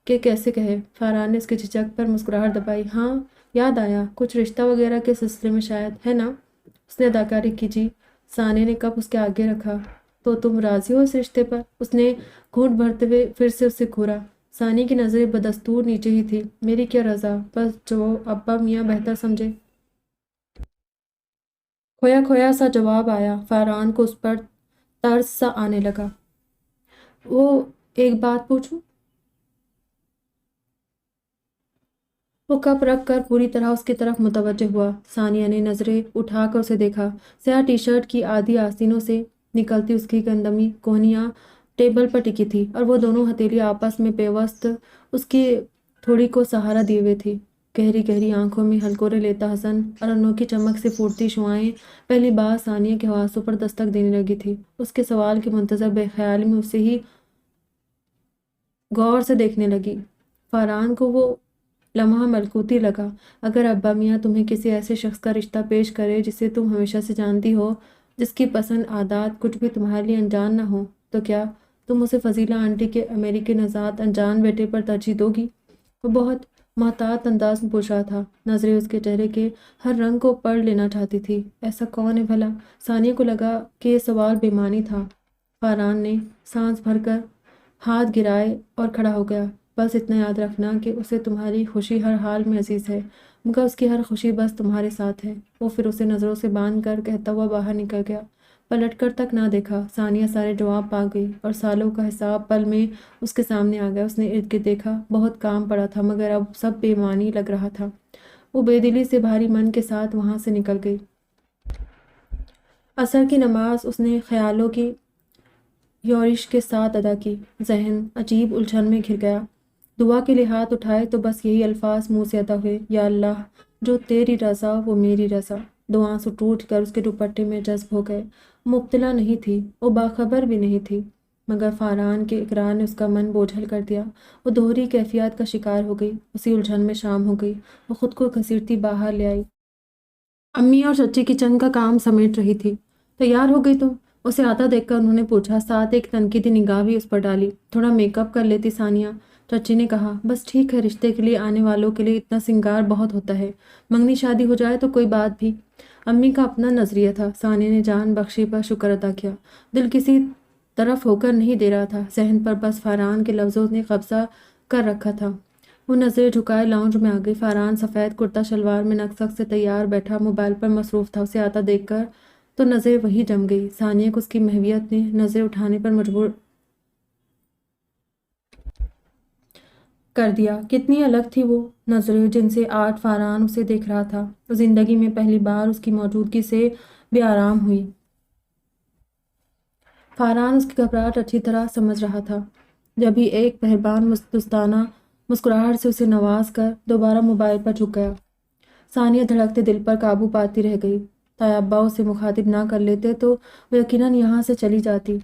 کہ کیسے کہے۔ فاران نے اس کی جھجک پر مسکراہٹ دبائی۔ ہاں یاد آیا، کچھ رشتہ وغیرہ کے سلسلے میں شاید، ہے نا؟ اس نے اداکاری کی۔ جی۔ ثانیہ نے کپ اس کے آگے رکھا۔ تو تم راضی ہو اس رشتے پر؟ اس نے گھونٹ بھرتے ہوئے پھر سے اسے گھورا۔ ثانیہ کی نظریں بدستور نیچے ہی تھی۔ میری کیا رضا، بس جو ابا میاں بہتر سمجھے۔ کھویا کھویا سا جواب آیا۔ فاران کو اس پر طرس سا آنے لگا۔ وہ ایک بات پوچھوں؟ وہ کپ رکھ کر پوری طرح اس کی طرف متوجہ ہوا۔ ثانیہ نے نظریں اٹھا کر اسے دیکھا۔ سیاہ ٹی شرٹ کی آدھی آستینوں سے نکلتی اس کی گندمی کوہنیاں ٹیبل پر ٹکی تھی، اور وہ دونوں ہتھیلی آپس میں پیوست اس کی تھوڑی کو سہارا دیے ہوئے تھی۔ گہری گہری آنکھوں میں ہلکورے لیتا حسن اور انوکھی چمک سے پھوٹتی شعاعیں پہلی بار ثانیہ کے حواسوں پر دستک دینے لگی تھی۔ اس کے سوال کے منتظر بے خیالی میں اسے ہی غور سے دیکھنے لگی۔ فاران کو وہ لمحہ ملکوتی لگا۔ اگر ابا میاں تمہیں کسی ایسے شخص کا رشتہ پیش کرے جسے تم ہمیشہ سے جانتی ہو، جس کی پسند عادات کچھ بھی تمہارے لیے انجان نہ ہو، تو کیا تم اسے فضیلہ آنٹی کے امریکی نژاد انجان بیٹے پر ترجیح دو گی؟ وہ بہت محتاط انداز میں پوچھ رہا تھا۔ نظریں اس کے چہرے کے ہر رنگ کو پڑھ لینا چاہتی تھی۔ ایسا کون ہے بھلا؟ ثانیہ کو لگا کہ یہ سوال بے معنی تھا۔ فاران نے سانس بھر کر ہاتھ گرائے اور کھڑا ہو گیا۔ بس اتنا یاد رکھنا کہ اسے تمہاری خوشی ہر حال میں عزیز ہے، مگر اس کی ہر خوشی بس تمہارے ساتھ ہے۔ وہ پھر اسے نظروں سے باندھ کر کہتا ہوا باہر نکل گیا۔ پلٹ کر تک نہ دیکھا۔ ثانیہ سارے جواب پا گئی، اور سالوں کا حساب پل میں اس کے سامنے آ گیا۔ اس نے ارد گرد دیکھا۔ بہت کام پڑا تھا، مگر اب سب بے معنی لگ رہا تھا۔ وہ بے دلی سے بھاری من کے ساتھ وہاں سے نکل گئی۔ عصر کی نماز اس نے خیالوں کی یورش کے ساتھ ادا کی۔ ذہن عجیب الجھن میں گھر گیا۔ دعا کے لیے ہاتھ اٹھائے تو بس یہی الفاظ منہ سے ادا ہوئے، یا اللہ، جو تیری رضا وہ میری رضا۔ دو آنسو ٹوٹ کر اس کے دوپٹے میں جذب ہو گئے۔ مبتلا نہیں تھی، وہ باخبر بھی نہیں تھی، مگر فاران کے اقرار نے اس کا من بوجھل کر دیا۔ وہ دوہری کیفیات کا شکار ہو گئی۔ اسی الجھن میں شام ہو گئی۔ وہ خود کو گھسیٹتی باہر لے آئی۔ امی اور چچی کچن کا کام سمیٹ رہی تھی۔ تیار ہو گئی تم؟ اسے آتا دیکھ کر انہوں نے پوچھا، ساتھ ایک تنقیدی نگاہ بھی اس پر ڈالی۔ تھوڑا میک اپ کر لیتی ثانیہ، چچی نے کہا۔ بس ٹھیک ہے، رشتے کے لیے آنے والوں کے لیے اتنا سنگار بہت ہوتا ہے، منگنی شادی ہو جائے تو کوئی بات بھی۔ امی کا اپنا نظریہ تھا۔ ثانیہ نے جان بخشی پر شکر ادا کیا۔ دل کسی طرف ہو کر نہیں دے رہا تھا، ذہن پر بس فاران کے لفظوں نے قبضہ کر رکھا تھا۔ وہ نظریں جھکائے لاؤنج میں آ گئی۔ فاران سفید کرتا شلوار میں نقص سے تیار بیٹھا موبائل پر مصروف تھا۔ اسے آتا دیکھ کر تو نظریں وہیں جم گئی۔ ثانیہ کو اس کی محویت نے نظریں اٹھانے پر مجبور کر دیا۔ کتنی الگ تھی وہ نظریں جن سے آج فاران اسے دیکھ رہا تھا۔ زندگی میں پہلی بار اس کی موجودگی سے بے آرام ہوئی۔ فاران اس کی گھبراہٹ اچھی طرح سمجھ رہا تھا۔ جبھی ایک مہربان دوستانہ مسکراہٹ سے اسے نواز کر دوبارہ موبائل پر جھک گیا۔ ثانیہ دھڑکتے دل پر قابو پاتی رہ گئی۔ تایا ابا اسے مخاطب نہ کر لیتے تو وہ یقیناً یہاں سے چلی جاتی۔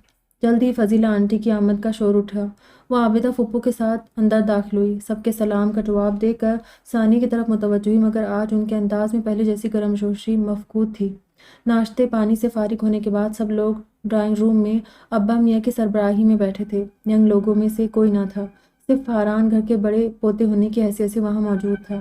جلد ہی فضیلہ آنٹی کی آمد کا شور اٹھا۔ وہ عابدہ پھپھو کے ساتھ اندر داخل ہوئی۔ سب کے سلام کا جواب دے کر ثانیہ کی طرف متوجہ ہوئی، مگر آج ان کے انداز میں پہلے جیسی گرم جوشی مفقود تھی۔ ناشتے پانی سے فارغ ہونے کے بعد سب لوگ ڈرائنگ روم میں ابا میاں کی سربراہی میں بیٹھے تھے۔ ینگ لوگوں میں سے کوئی نہ تھا، صرف فاران گھر کے بڑے پوتے ہونے کی حیثیت سے وہاں موجود تھا۔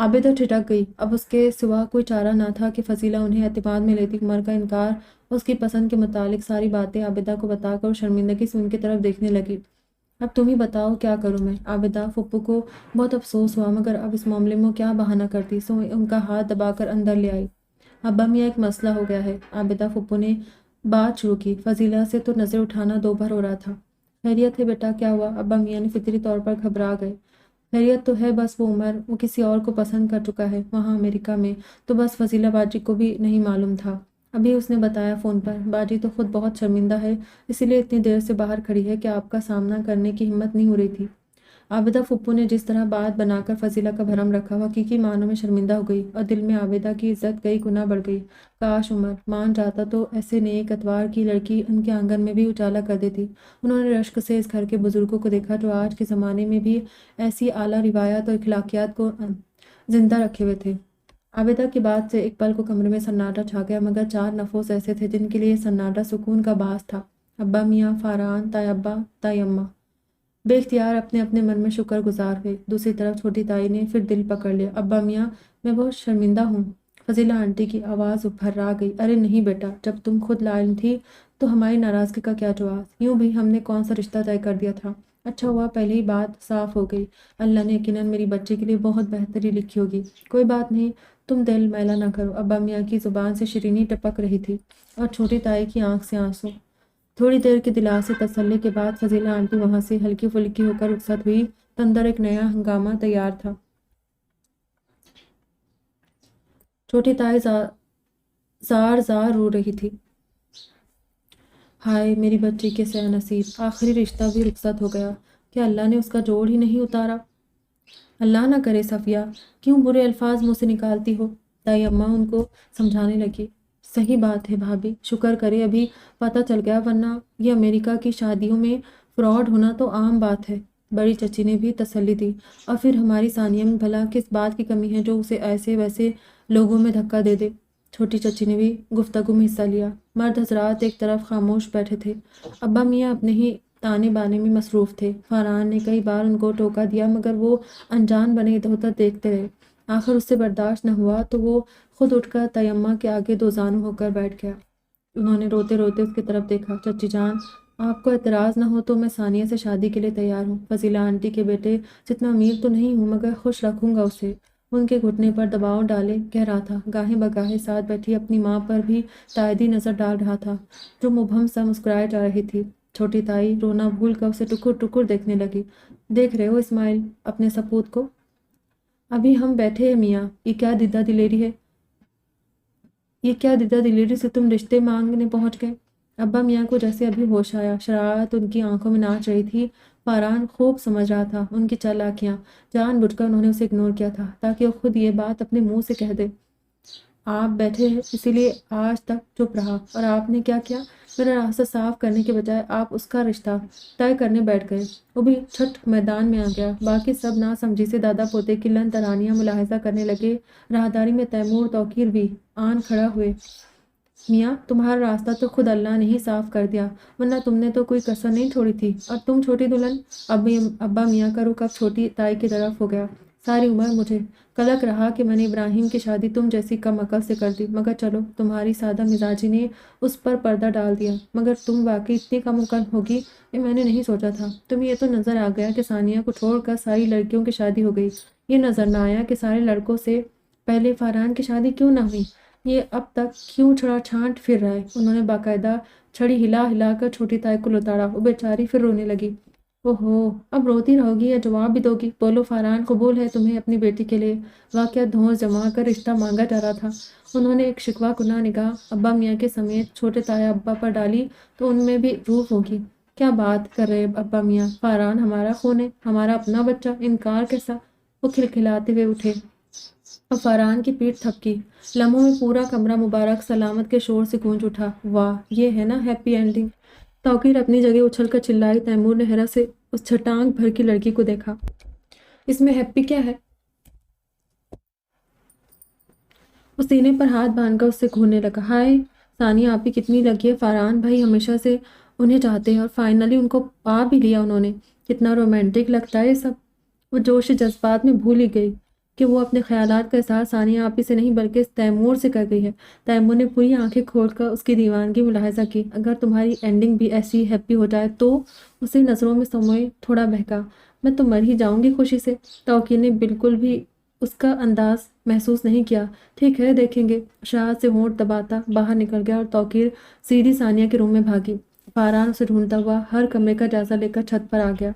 عابدہ ٹھٹک گئی۔ اب اس کے سوا کوئی چارہ نہ تھا کہ فضیلہ انہیں اعتماد میں لیتی۔ عمر کا انکار، اس کی پسند کے متعلق ساری باتیں عابدہ کو بتا کر شرمندگی سے ان کی طرف دیکھنے لگی۔ اب تم ہی بتاؤ کیا کروں میں؟ عابدہ پھپھو کو بہت افسوس ہوا، مگر اب اس معاملے میں کیا بہانہ کرتی، سو ان کا ہاتھ دبا کر اندر لے آئی۔ ابا میاں ایک مسئلہ ہو گیا ہے، عابدہ پھپھو نے بات شروع کی۔ فضیلہ سے تو نظر اٹھانا دو بھر ہو رہا تھا۔ خیریت ہے بیٹا، کیا ہوا؟ ابا میاں نے فطری طور پر گھبرا گئے۔ خیریت تو ہے، بس وہ عمر، وہ کسی اور کو پسند کر چکا ہے وہاں امریکہ میں، تو بس فضیلہ باجی کو بھی نہیں معلوم تھا، ابھی اس نے بتایا فون پر۔ باجی تو خود بہت شرمندہ ہے، اسی لیے اتنی دیر سے باہر کھڑی ہے کہ آپ کا سامنا کرنے کی ہمت نہیں ہو رہی تھی۔ عابدہ پھپھو نے جس طرح بات بنا کر فضیلہ کا بھرم رکھا، وہ حقیقی معنوں میں شرمندہ ہو گئی، اور دل میں عابدہ کی عزت کئی گنا بڑھ گئی۔ کاش عمر مان جاتا تو ایسے نیک اتوار کی لڑکی ان کے آنگن میں بھی اجالا کر دیتی۔ انہوں نے رشک سے اس گھر کے بزرگوں کو دیکھا جو آج کے زمانے میں بھی ایسی اعلیٰ روایات اور اخلاقیات کو زندہ رکھے ہوئے تھے۔ عابدہ کی بات سے ایک پل کو کمرے میں سناٹا چھا گیا، مگر چار نفوس ایسے تھے جن کے لیے یہ سناٹا سکون کا باعث تھا۔ ابا میاں، فاران، تائی ابا، تائی اماں بے اختیار اپنے اپنے من میں شکر گزار ہوئے۔ دوسری طرف چھوٹی تائی نے پھر دل پکڑ لیا۔ ابا میاں، میں بہت شرمندہ ہوں۔ فضیلہ آنٹی کی آواز بھرا گئی۔ ارے نہیں بیٹا، جب تم خود لائن تھی تو ہماری ناراضگی کا کیا جواز؟ یوں بھی ہم نے کون سا رشتہ طے کر دیا تھا؟ اچھا ہوا پہلے ہی بات صاف ہو گئی۔ اللہ نے یقیناً میری بچی کے لیے بہت بہتری لکھی ہوگی۔ کوئی بات نہیں، تم دل میلا نہ کرو۔ ابا میاں کی زبان سے شیرینی ٹپک رہی تھی اور چھوٹی تائی کی آنکھ سے آنسو۔ تھوڑی دیر کی دلاسے تسلی کے بعد فضیلہ آنٹی وہاں سے ہلکی پھلکی ہو کر رخصت ہوئی تو اندر ایک نیا ہنگامہ تیار تھا۔ چھوٹی تائی زار زار رو رہی تھی۔ ہائے میری بچی کے سہ نصیب، آخری رشتہ بھی رخصت ہو گیا، کیا اللہ نے اس کا جوڑ ہی نہیں اتارا؟ اللہ نہ کرے صفیہ، کیوں برے الفاظ منہ سے نکالتی ہو؟ تائی اماں ان کو سمجھانے لگی۔ صحیح بات ہے بھابھی، شکر کرے ابھی پتہ چل گیا، ورنہ یہ امریکہ کی شادیوں میں فراڈ ہونا تو عام بات ہے۔ بڑی چچی نے بھی تسلی دی۔ اور پھر ہماری ثانیہ میں بھلا کس بات کی کمی ہے جو اسے ایسے ویسے لوگوں میں دھکا دے دے؟ چھوٹی چچی نے بھی گفتگو میں حصہ لیا۔ مرد حضرات ایک طرف خاموش بیٹھے تھے۔ ابا میاں اپنے ہی تانے بانے میں مصروف تھے۔ فاران نے کئی بار ان کو ٹوکا دیا، مگر وہ انجان بنے ادھر ادھر دیکھتے رہے۔ آخر اس سے برداشت نہ ہوا تو وہ خود اٹھ کر تائی اماں کے آگے دو زانو ہو کر بیٹھ گیا۔ انہوں نے روتے روتے اس کی طرف دیکھا۔ چچی جان، آپ کو اعتراض نہ ہو تو میں ثانیہ سے شادی کے لیے تیار ہوں۔ فضیلہ آنٹی کے بیٹے جتنا امیر تو نہیں ہوں، مگر خوش رکھوں گا اسے۔ ان کے گھٹنے پر دباؤ ڈالے کہہ رہا تھا۔ گاہے بگاہے ساتھ بیٹھی اپنی ماں پر بھی تائیدی نظر ڈال رہا تھا، جو مبہم سا مسکرائے جا رہی تھی۔ چھوٹی تائی رونا بھول کر اسے ٹکر ٹکر دیکھنے لگی۔ دیکھ رہے ہو اسماعیل اپنے سپوت کو؟ ابھی ہم بیٹھے ہیں میاں، یہ کیا دیدہ دلیری سے تم رشتے مانگنے پہنچ گئے؟ ابا میاں کو جیسے ابھی ہوش آیا، شرارت ان کی آنکھوں میں ناچ رہی تھی۔ فاران خوب سمجھ رہا تھا ان کی چالاکیاں، جان بوجھ کر انہوں نے اسے اگنور کیا تھا تاکہ وہ خود یہ بات اپنے منہ سے کہہ دے۔ آپ بیٹھے ہیں اسی لیے آج تک چپ رہا، اور آپ نے کیا کیا؟ میرا راستہ صاف کرنے کے بجائے آپ اس کا رشتہ طے کرنے بیٹھ گئے۔ وہ بھی چھٹ میدان میں آ گیا۔ باقی سب نہ سمجھی سے دادا پوتے کی لن ترانیاں ملاحظہ کرنے لگے۔ راہداری میں تیمور توقیر بھی آن کھڑا ہوئے۔ میاں، تمہارا راستہ تو خود اللہ نے ہی صاف کر دیا، ورنہ تم نے تو کوئی کسر نہیں چھوڑی تھی۔ اور تم چھوٹی دلہن؟ ابا میاں کا رخ اب چھوٹی تائی کی طرف ہو گیا۔ ساری عمر مجھے کلک رہا کہ میں نے ابراہیم کی شادی تم جیسی کم عقل سے کر دی، مگر چلو تمہاری سادہ مزاجی نے اس پر پردہ ڈال دیا۔ مگر تم واقعی اتنی کم عقل ہوگی یہ میں نے نہیں سوچا تھا۔ تمہیں یہ تو نظر آ گیا کہ ثانیہ کو چھوڑ کر ساری لڑکیوں کی شادی ہو گئی، یہ نظر نہ آیا کہ سارے لڑکوں سے پہلے فاران کی شادی کیوں نہ ہوئی؟ یہ اب تک کیوں چھڑا چھانٹ پھر رہا ہے؟ انہوں نے باقاعدہ چھڑی ہلا ہلا کر چھوٹی تائی کو لتاڑا۔ وہ بیچاری پھر رونے لگی۔ اوہو، اب روتی رہو گی یا جواب بھی دو گی؟ بولو فاران، قبول ہے تمہیں اپنی بیٹی کے لیے؟ واقعہ دھونس جما کر رشتہ مانگا جا رہا تھا۔ انہوں نے ایک شکوہ کناں نگاہ ابا میاں کے سمیت چھوٹے تایا ابا پر ڈالی تو ان میں بھی روح ہوگی۔ کیا بات کر رہے ابا میاں، فاران ہمارا خون ہے، ہمارا اپنا بچہ، انکار کیسا؟ وہ کھلکھلاتے ہوئے اٹھے اور فاران کی پیٹھ تھپکی۔ لمحوں میں پورا کمرہ مبارک سلامت کے شور سے گونج اٹھا۔ واہ، یہ ہے نا ہیپی اینڈنگ! توقیر اپنی جگہ اچھل کر چلائی۔ تیمور نے حیرت سے اس چھٹانک بھر کی لڑکی کو دیکھا۔ اس میں ہیپی کیا ہے؟ وہ سینے پر ہاتھ باندھ کر اس سے گھورنے لگا۔ ہائے ثانیہ آپی کتنی لگی ہے، فاران بھائی ہمیشہ سے انہیں چاہتے ہیں اور فائنلی ان کو پا بھی لیا انہوں نے۔ کتنا رومانٹک لگتا ہے یہ سب۔ وہ جوش جذبات میں بھول ہی گئی کہ وہ اپنے خیالات کا اظہار ثانیہ آپی سے نہیں بلکہ تیمور سے کر گئی ہے۔ تیمور نے پوری آنکھیں کھول کر اس کی دیوانگی ملاحظہ کی۔ اگر تمہاری اینڈنگ بھی ایسی ہیپی ہو جائے تو؟ اسے نظروں میں سموئے تھوڑا بہکا۔ میں تو مر ہی جاؤں گی خوشی سے۔ توقیر نے بالکل بھی اس کا انداز محسوس نہیں کیا۔ ٹھیک ہے دیکھیں گے۔ شاہد سے ہونٹ دباتا باہر نکل گیا اور توقیر سیدھی ثانیہ کے روم میں بھاگی۔ فاران اسے ڈھونڈتا ہوا ہر کمرے کا جائزہ لے کر چھت پر آ گیا۔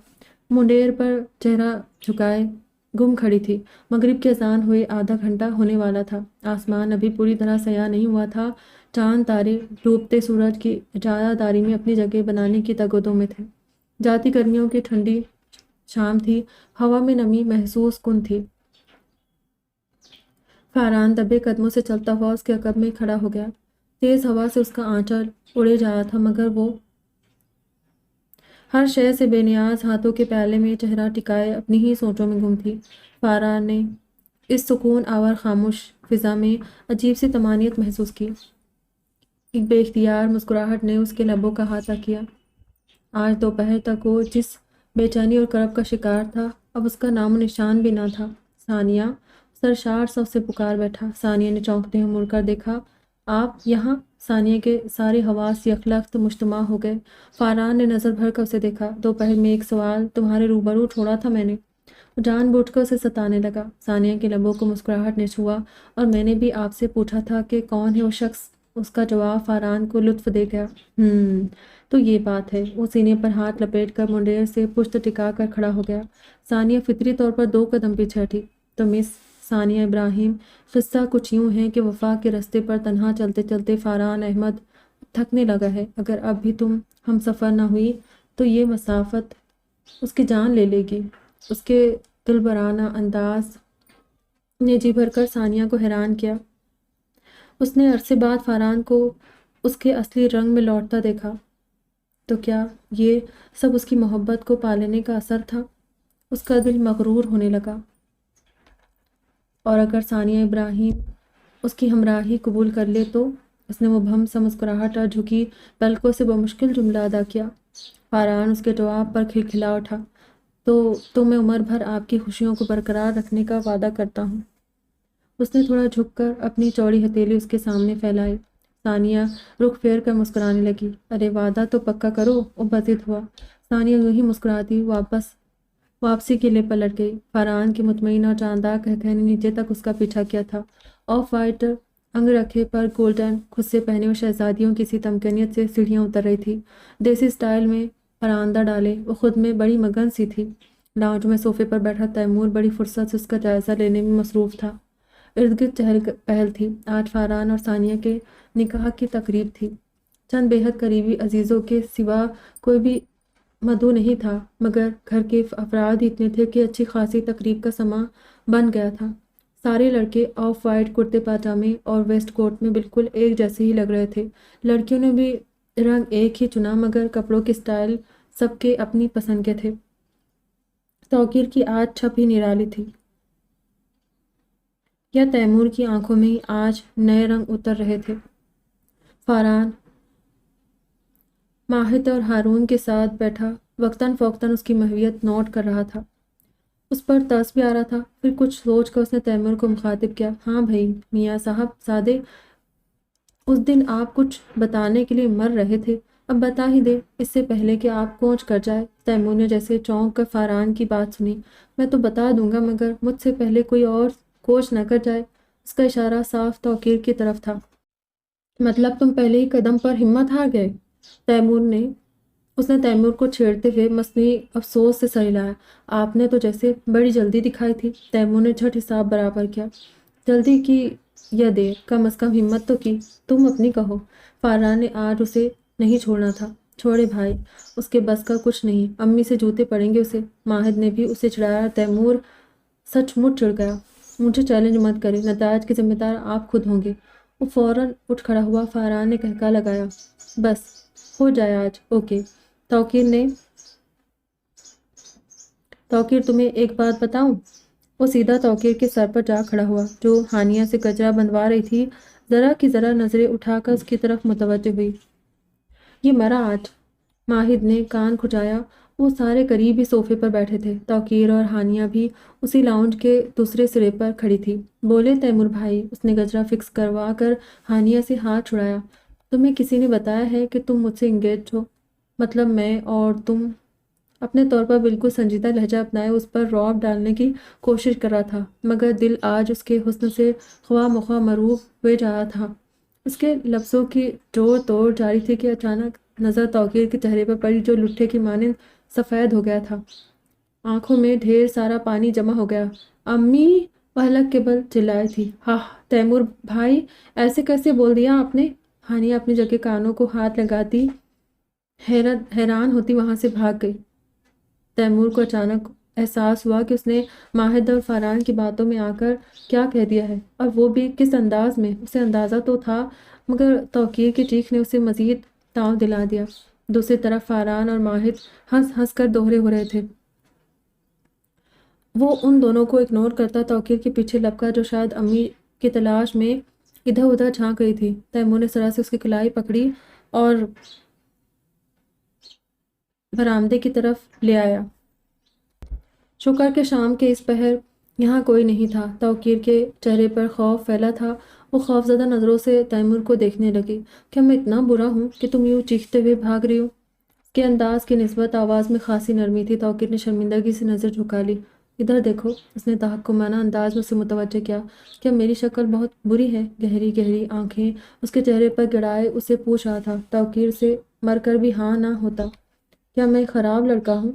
منڈیر پر چہرہ جھکائے گم کھڑی تھی۔ مغرب کی اذان ہوئے آدھا گھنٹہ ہونے والا تھا۔ آسمان ابھی پوری طرح سیاہ نہیں ہوا تھا۔ چاند تارے ڈوبتے سورج کی اجارہ داری میں اپنی جگہ بنانے کی تگودوں میں تھے۔ جاتی گرمیوں کی ٹھنڈی شام تھی۔ ہوا میں نمی محسوس کن تھی۔ فاران دبے قدموں سے چلتا ہوا اس کے عقب میں کھڑا ہو گیا۔ تیز ہوا سے اس کا آنچل اڑے جا رہا تھا مگر وہ ہر شے سے بے نیاز ہاتھوں کے پیالے میں چہرہ ٹکائے اپنی ہی سوچوں میں گم تھی۔ فاران نے اس سکون آور خاموش فضا میں عجیب سی طمانینت محسوس کی۔ ایک بے اختیار مسکراہٹ نے اس کے لبوں کا احاطہ کیا۔ آج دوپہر تک وہ جس بے چینی اور کرب کا شکار تھا اب اس کا نام و نشان بھی نہ تھا۔ ثانیہ سرشار سب سے پکار بیٹھا۔ ثانیہ نے چونکتے ہوئے مڑ کر دیکھا۔ آپ یہاں؟ ثانیہ کے سارے حواس یکلخت مجتمع ہو گئے۔ فاران نے نظر بھر کر اسے دیکھا۔ دوپہر میں ایک سوال تمہارے روبرو چھوڑا تھا میں نے۔ جان بوجھ کر اسے ستانے لگا۔ ثانیہ کے لبوں کو مسکراہٹ نے چھوا۔ اور میں نے بھی آپ سے پوچھا تھا کہ کون ہے وہ شخص؟ اس کا جواب فاران کو لطف دے گیا۔ تو یہ بات ہے۔ وہ سینے پر ہاتھ لپیٹ کر منڈیر سے پشت ٹکا کر کھڑا ہو گیا۔ ثانیہ فطری طور پر 2 قدم پیچھے ہٹی۔ تو مس ثانیہ ابراہیم، قصہ کچھ یوں ہے کہ وفا کے رستے پر تنہا چلتے چلتے فاران احمد تھکنے لگا ہے۔ اگر اب بھی تم ہم سفر نہ ہوئی تو یہ مسافت اس کی جان لے لے گی۔ اس کے دلبرانہ انداز نے جی بھر کر ثانیہ کو حیران کیا۔ اس نے عرصے بعد فاران کو اس کے اصلی رنگ میں لوٹتا دیکھا۔ تو کیا یہ سب اس کی محبت کو پالنے کا اثر تھا؟ اس کا دل مغرور ہونے لگا۔ اور اگر ثانیہ ابراہیم اس کی ہمراہی قبول کر لے تو؟ اس نے مبہم سا مسکراہٹ اور جھکی پلکوں سے بمشکل جملہ ادا کیا۔ فاران اس کے جواب پر کھلکھلا اٹھا۔ تو میں عمر بھر آپ کی خوشیوں کو برقرار رکھنے کا وعدہ کرتا ہوں۔ اس نے تھوڑا جھک کر اپنی چوڑی ہتھیلی اس کے سامنے پھیلائی۔ ثانیہ رخ پھیر کر مسکرانے لگی۔ ارے وعدہ تو پکا کرو، وہ بضد ہوا۔ ثانیہ یوں ہی مسکراتی واپسی کے لیے پلٹ گئی۔ فاران کے مطمئن اور جاندار کہکہے نے نیچے تک اس کا پیچھا کیا تھا۔ آف وائٹ انگرکھے پر گولڈن خصے پہنے وہ شہزادیوں کی سی تمکنیت سے سیڑھیاں اتر رہی تھی۔ دیسی سٹائل میں پراندہ ڈالے وہ خود میں بڑی مگن سی تھی۔ لاؤنج میں صوفے پر بیٹھا تیمور بڑی فرصت سے اس کا جائزہ لینے میں مصروف تھا۔ ارد گرد چہل پہل تھی۔ آج فاران اور ثانیہ کے نکاح کی تقریب تھی۔ چند بے حد قریبی عزیزوں کے سوا کوئی بھی مدعو نہیں تھا مگر گھر کے افراد ہی اتنے تھے کہ اچھی خاصی تقریب کا سماں بن گیا تھا۔ سارے لڑکے آف وائٹ کرتے پاجامے اور ویسٹ کوٹ میں بالکل ایک جیسے ہی لگ رہے تھے۔ لڑکیوں نے بھی رنگ ایک ہی چنا مگر کپڑوں کی سٹائل سب کے اپنی پسند کے تھے۔ توقیر کی آج چھپ ہی نرالی تھی۔ یا تیمور کی آنکھوں میں ہی آج نئے رنگ اتر رہے تھے۔ فاران ماہد اور ہارون کے ساتھ بیٹھا وقتاً فوقتاً اس کی محویت نوٹ کر رہا تھا۔ اس پر ترس بھی آ رہا تھا۔ پھر کچھ سوچ کر اس نے تیمور کو مخاطب کیا۔ ہاں بھائی میاں صاحب زادے، اس دن آپ کچھ بتانے کے لیے مر رہے تھے، اب بتا ہی دے اس سے پہلے کہ آپ کوچ کر جائے۔ تیمور نے جیسے چونک کر فاران کی بات سنی۔ میں تو بتا دوں گا مگر مجھ سے پہلے کوئی اور کوچ نہ کر جائے۔ اس کا اشارہ صاف توقیر کی طرف تھا۔ مطلب تم پہلے ہی قدم پر ہمت ہار گئے؟ اس نے تیمور کو چھیڑتے ہوئے مصنوعی افسوس سے سر ہلایا۔ آپ نے تو جیسے بڑی جلدی دکھائی تھی۔ تیمور نے جھٹ حساب برابر کیا۔ جلدی کی یا دیر، کم از کم ہمت تو کی۔ تم اپنی کہو۔ فاران نے آج اسے نہیں چھوڑنا تھا۔ چھوڑے بھائی، اس کے بس کا کچھ نہیں، امی سے جوتے پڑیں گے اسے۔ ماہد نے بھی اسے چڑھایا۔ تیمور سچ مچ چڑھ گیا۔ مجھے چیلنج مت کرے، نتائج کے ذمہ دار آپ خود ہوں گے۔ وہ فوراً اٹھ کھڑا ہوا۔ فاران نے کہکا لگایا۔ بس ہو جائے آج، اوکے۔ توقیر تمہیں ایک بات بتاؤں؟ وہ سیدھا توقیر کے سر پر جا کھڑا ہوا جو ہانیہ سے گجرا بندوا رہی تھی۔ ذرا کی ذرا نظریں اٹھا کر اس کی طرف متوجہ ہوئی۔ یہ مرا آج؟ ماہد نے کان کھجایا وہ سارے قریب ہی صوفے پر بیٹھے تھے۔ توقیر اور ہانیہ بھی اسی لاؤنج کے دوسرے سرے پر کھڑی تھی۔ بولے تیمور بھائی، اس نے گجرا فکس کروا کر ہانیہ سے ہاتھ چھڑایا۔ تمہیں کسی نے بتایا ہے کہ تم مجھ سے انگیج ہو؟ مطلب میں اور تم؟ اپنے طور پر بالکل سنجیدہ لہجہ اپنائے اس پر رعب ڈالنے کی کوشش کر رہا تھا، مگر دل آج اس کے حسن سے خواہ مخواہ مروب ہوئے جا رہا تھا۔ اس کے لفظوں کی جوڑ توڑ جاری تھی کہ اچانک نظر توقیر کے چہرے پر پڑی جو لٹھے کی مانند سفید ہو گیا تھا۔ آنکھوں میں ڈھیر سارا پانی جمع ہو گیا۔ امی! وہ حلق کے بل چلائی تھی۔ ہاں تیمور بھائی، ایسے کیسے بول دیا آپ نے؟ ہانیہ اپنی جگہ کانوں کو ہاتھ لگاتی حیران ہوتی وہاں سے بھاگ گئی۔ تیمور کو اچانک احساس ہوا کہ اس نے ماہد اور فاران کی باتوں میں آ کر کیا کہہ دیا ہے، اور وہ بھی کس انداز میں۔ اسے اندازہ تو تھا، مگر توقیر کی چیخ نے اسے مزید تاؤ دلا دیا۔ دوسری طرف فاران اور ماہد ہنس ہنس کر دوہرے ہو رہے تھے۔ وہ ان دونوں کو اگنور کرتا توقیر کے پیچھے لپکا جو شاید امی کی تلاش میں ادھر ادھر جھانک رہی تھی۔ تیمور نے ذرا سے اس کی کلائی پکڑی اور برآمدے کی طرف لے آیا۔ شکر کہ شام کے اس پہر یہاں کوئی نہیں تھا۔ توقیر کے چہرے پر خوف پھیلا تھا۔ وہ خوف زدہ نظروں سے تیمور کو دیکھنے لگی۔ کیا میں اتنا برا ہوں کہ تم یوں چیختے ہوئے بھاگ رہی ہو؟ اس کے انداز کی نسبت آواز میں خاصی نرمی تھی۔ توقیر نے شرمندگی سے نظر جھکا لی۔ ادھر دیکھو، اس نے تحکمانہ انداز میں اسے متوجہ کیا۔ کیا میری شکل بہت بری ہے؟ گہری گہری آنکھیں اس کے چہرے پر گڑائے اسے پوچھ رہا تھا۔ توقیر سے مر کر بھی ہاں نہ ہوتا۔ کیا میں خراب لڑکا ہوں؟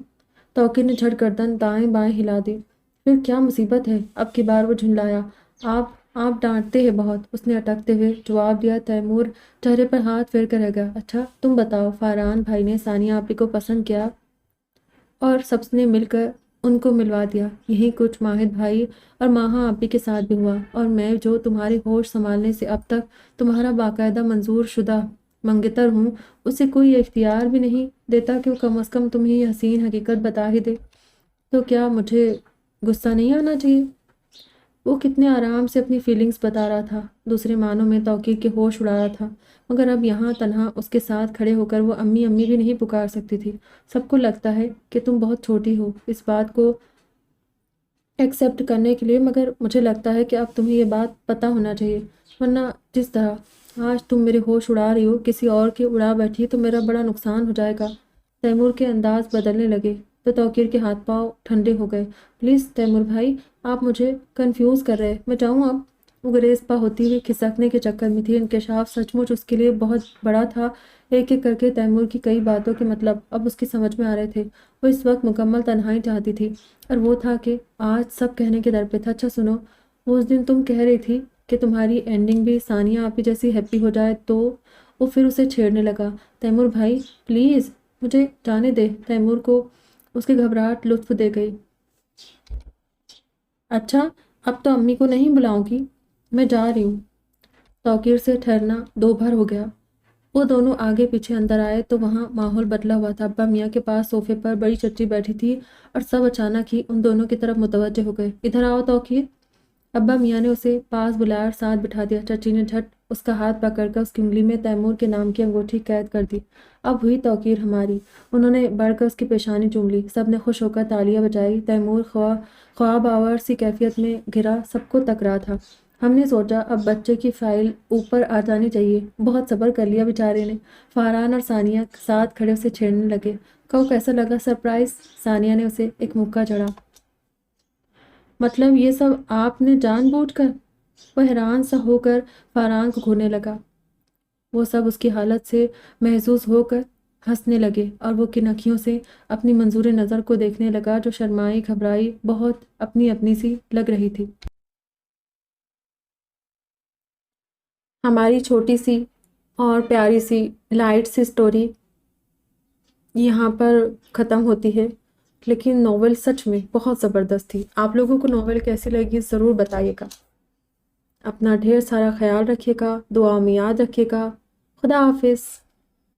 توقیر نے جھٹ گردن دائیں بائیں ہلا دی۔ پھر کیا مصیبت ہے؟ اب کی بار وہ جھنڈلایا۔ آپ ڈانٹتے ہیں بہت، اس نے اٹکتے ہوئے جواب دیا۔ تیمور چہرے پر ہاتھ پھیر کر رہ گیا۔ اچھا تم بتاؤ، فاران بھائی نے ثانیہ آپی کو پسند کیا اور سب نے مل کر ان کو ملوا دیا۔ یہی کچھ ماہد بھائی اور ماہا آپی کے ساتھ بھی ہوا، اور میں جو تمہارے ہوش سنبھالنے سے اب تک تمہارا باقاعدہ منظور شدہ منگتر ہوں، اسے کوئی اختیار بھی نہیں دیتا کہ وہ کم از کم تمہیں یہ حسین حقیقت بتا ہی دے۔ تو کیا مجھے غصہ نہیں آنا چاہیے؟ وہ کتنے آرام سے اپنی فیلنگز بتا رہا تھا، دوسرے معنوں میں توقیر کے ہوش اڑا رہا تھا، مگر اب یہاں تنہا اس کے ساتھ کھڑے ہو کر وہ امی امی بھی نہیں پکار سکتی تھی۔ سب کو لگتا ہے کہ تم بہت چھوٹی ہو اس بات کو ایکسیپٹ کرنے کے لیے، مگر مجھے لگتا ہے کہ اب تمہیں یہ بات پتہ ہونا چاہیے، ورنہ جس طرح آج تم میرے ہوش اڑا رہی ہو، کسی اور کے اڑا بیٹھی تو میرا بڑا نقصان ہو جائے گا۔ تیمور کے انداز بدلنے لگے تو توقیر کے ہاتھ پاؤں ٹھنڈے ہو گئے۔ پلیز تیمور بھائی، آپ مجھے کنفیوز کر رہے، میں جاؤں اب؟ وہ گریز پا ہوتی ہوئی کھسکنے کے چکر میں تھی۔ انکشاف سچ مچ اس کے لیے بہت بڑا تھا۔ ایک ایک کر کے تیمور کی کئی باتوں کے مطلب اب اس کی سمجھ میں آ رہے تھے۔ وہ اس وقت مکمل تنہائی چاہتی تھی، اور وہ تھا کہ آج سب کہنے کے در پہ تھا۔ اچھا سنو، وہ اس دن تم کہہ رہی تھی کہ تمہاری اینڈنگ بھی ثانیہ آپی جیسی ہیپی ہو جائے تو؟ وہ پھر اسے چھیڑنے لگا۔ تیمور بھائی پلیز مجھے جانے دے۔ تیمور کو اس کی گھبراہٹ لطف دے گئی۔ اچھا اب تو امی کو نہیں بلاؤں گی، میں جا رہی ہوں۔ توقیر سے ٹھہرنا دو بھر ہو گیا۔ وہ دونوں آگے پیچھے اندر آئے تو وہاں ماحول بدلا ہوا تھا۔ ابا میاں کے پاس صوفے پر بڑی چچی بیٹھی تھی، اور سب اچانک ہی ان دونوں کی طرف متوجہ ہو گئے۔ ادھر آؤ توقیر۔ ابا میاں نے اسے پاس بلایا اور ساتھ بٹھا دیا۔ چچی نے جھٹ اس کا ہاتھ پکڑ کر اس کی انگلی میں تیمور کے نام کی انگوٹھی قید کر دی۔ اب ہوئی توقیر ہماری۔ انہوں نے بڑھ کر اس کی پیشانی چوم لی۔ سب نے خوش ہو کر تالیاں بجائی۔ تیمور خواب آور سی کیفیت میں گھرا سب کو تک رہا تھا۔ ہم نے سوچا اب بچے کی فائل اوپر آ جانی چاہیے۔ بہت صبر کر لیا بیچارے نے۔ فاران اور ثانیہ ساتھ کھڑے اسے چھیڑنے لگے۔ کہو کیسا لگا سرپرائز؟ ثانیہ نے اسے ایک مکہ جڑا۔ مطلب یہ سب آپ نے جان بوجھ کر؟ وہ حیران سا ہو کر فاران کو گھورنے لگا۔ وہ سب اس کی حالت سے محظوظ ہو کر ہنسنے لگے، اور وہ کن اکھیوں سے اپنی منظور نظر کو دیکھنے لگا جو شرمائی گھبرائی بہت اپنی سی لگ رہی تھی۔ ہماری چھوٹی سی اور پیاری سی لائٹ سی سٹوری یہاں پر ختم ہوتی ہے، لیکن ناول سچ میں بہت زبردست تھی۔ آپ لوگوں کو ناول کیسی لگی ضرور بتائیے گا۔ اپنا ڈھیر سارا خیال رکھیے گا، دعا میں یاد رکھیے گا۔ خدا حافظ۔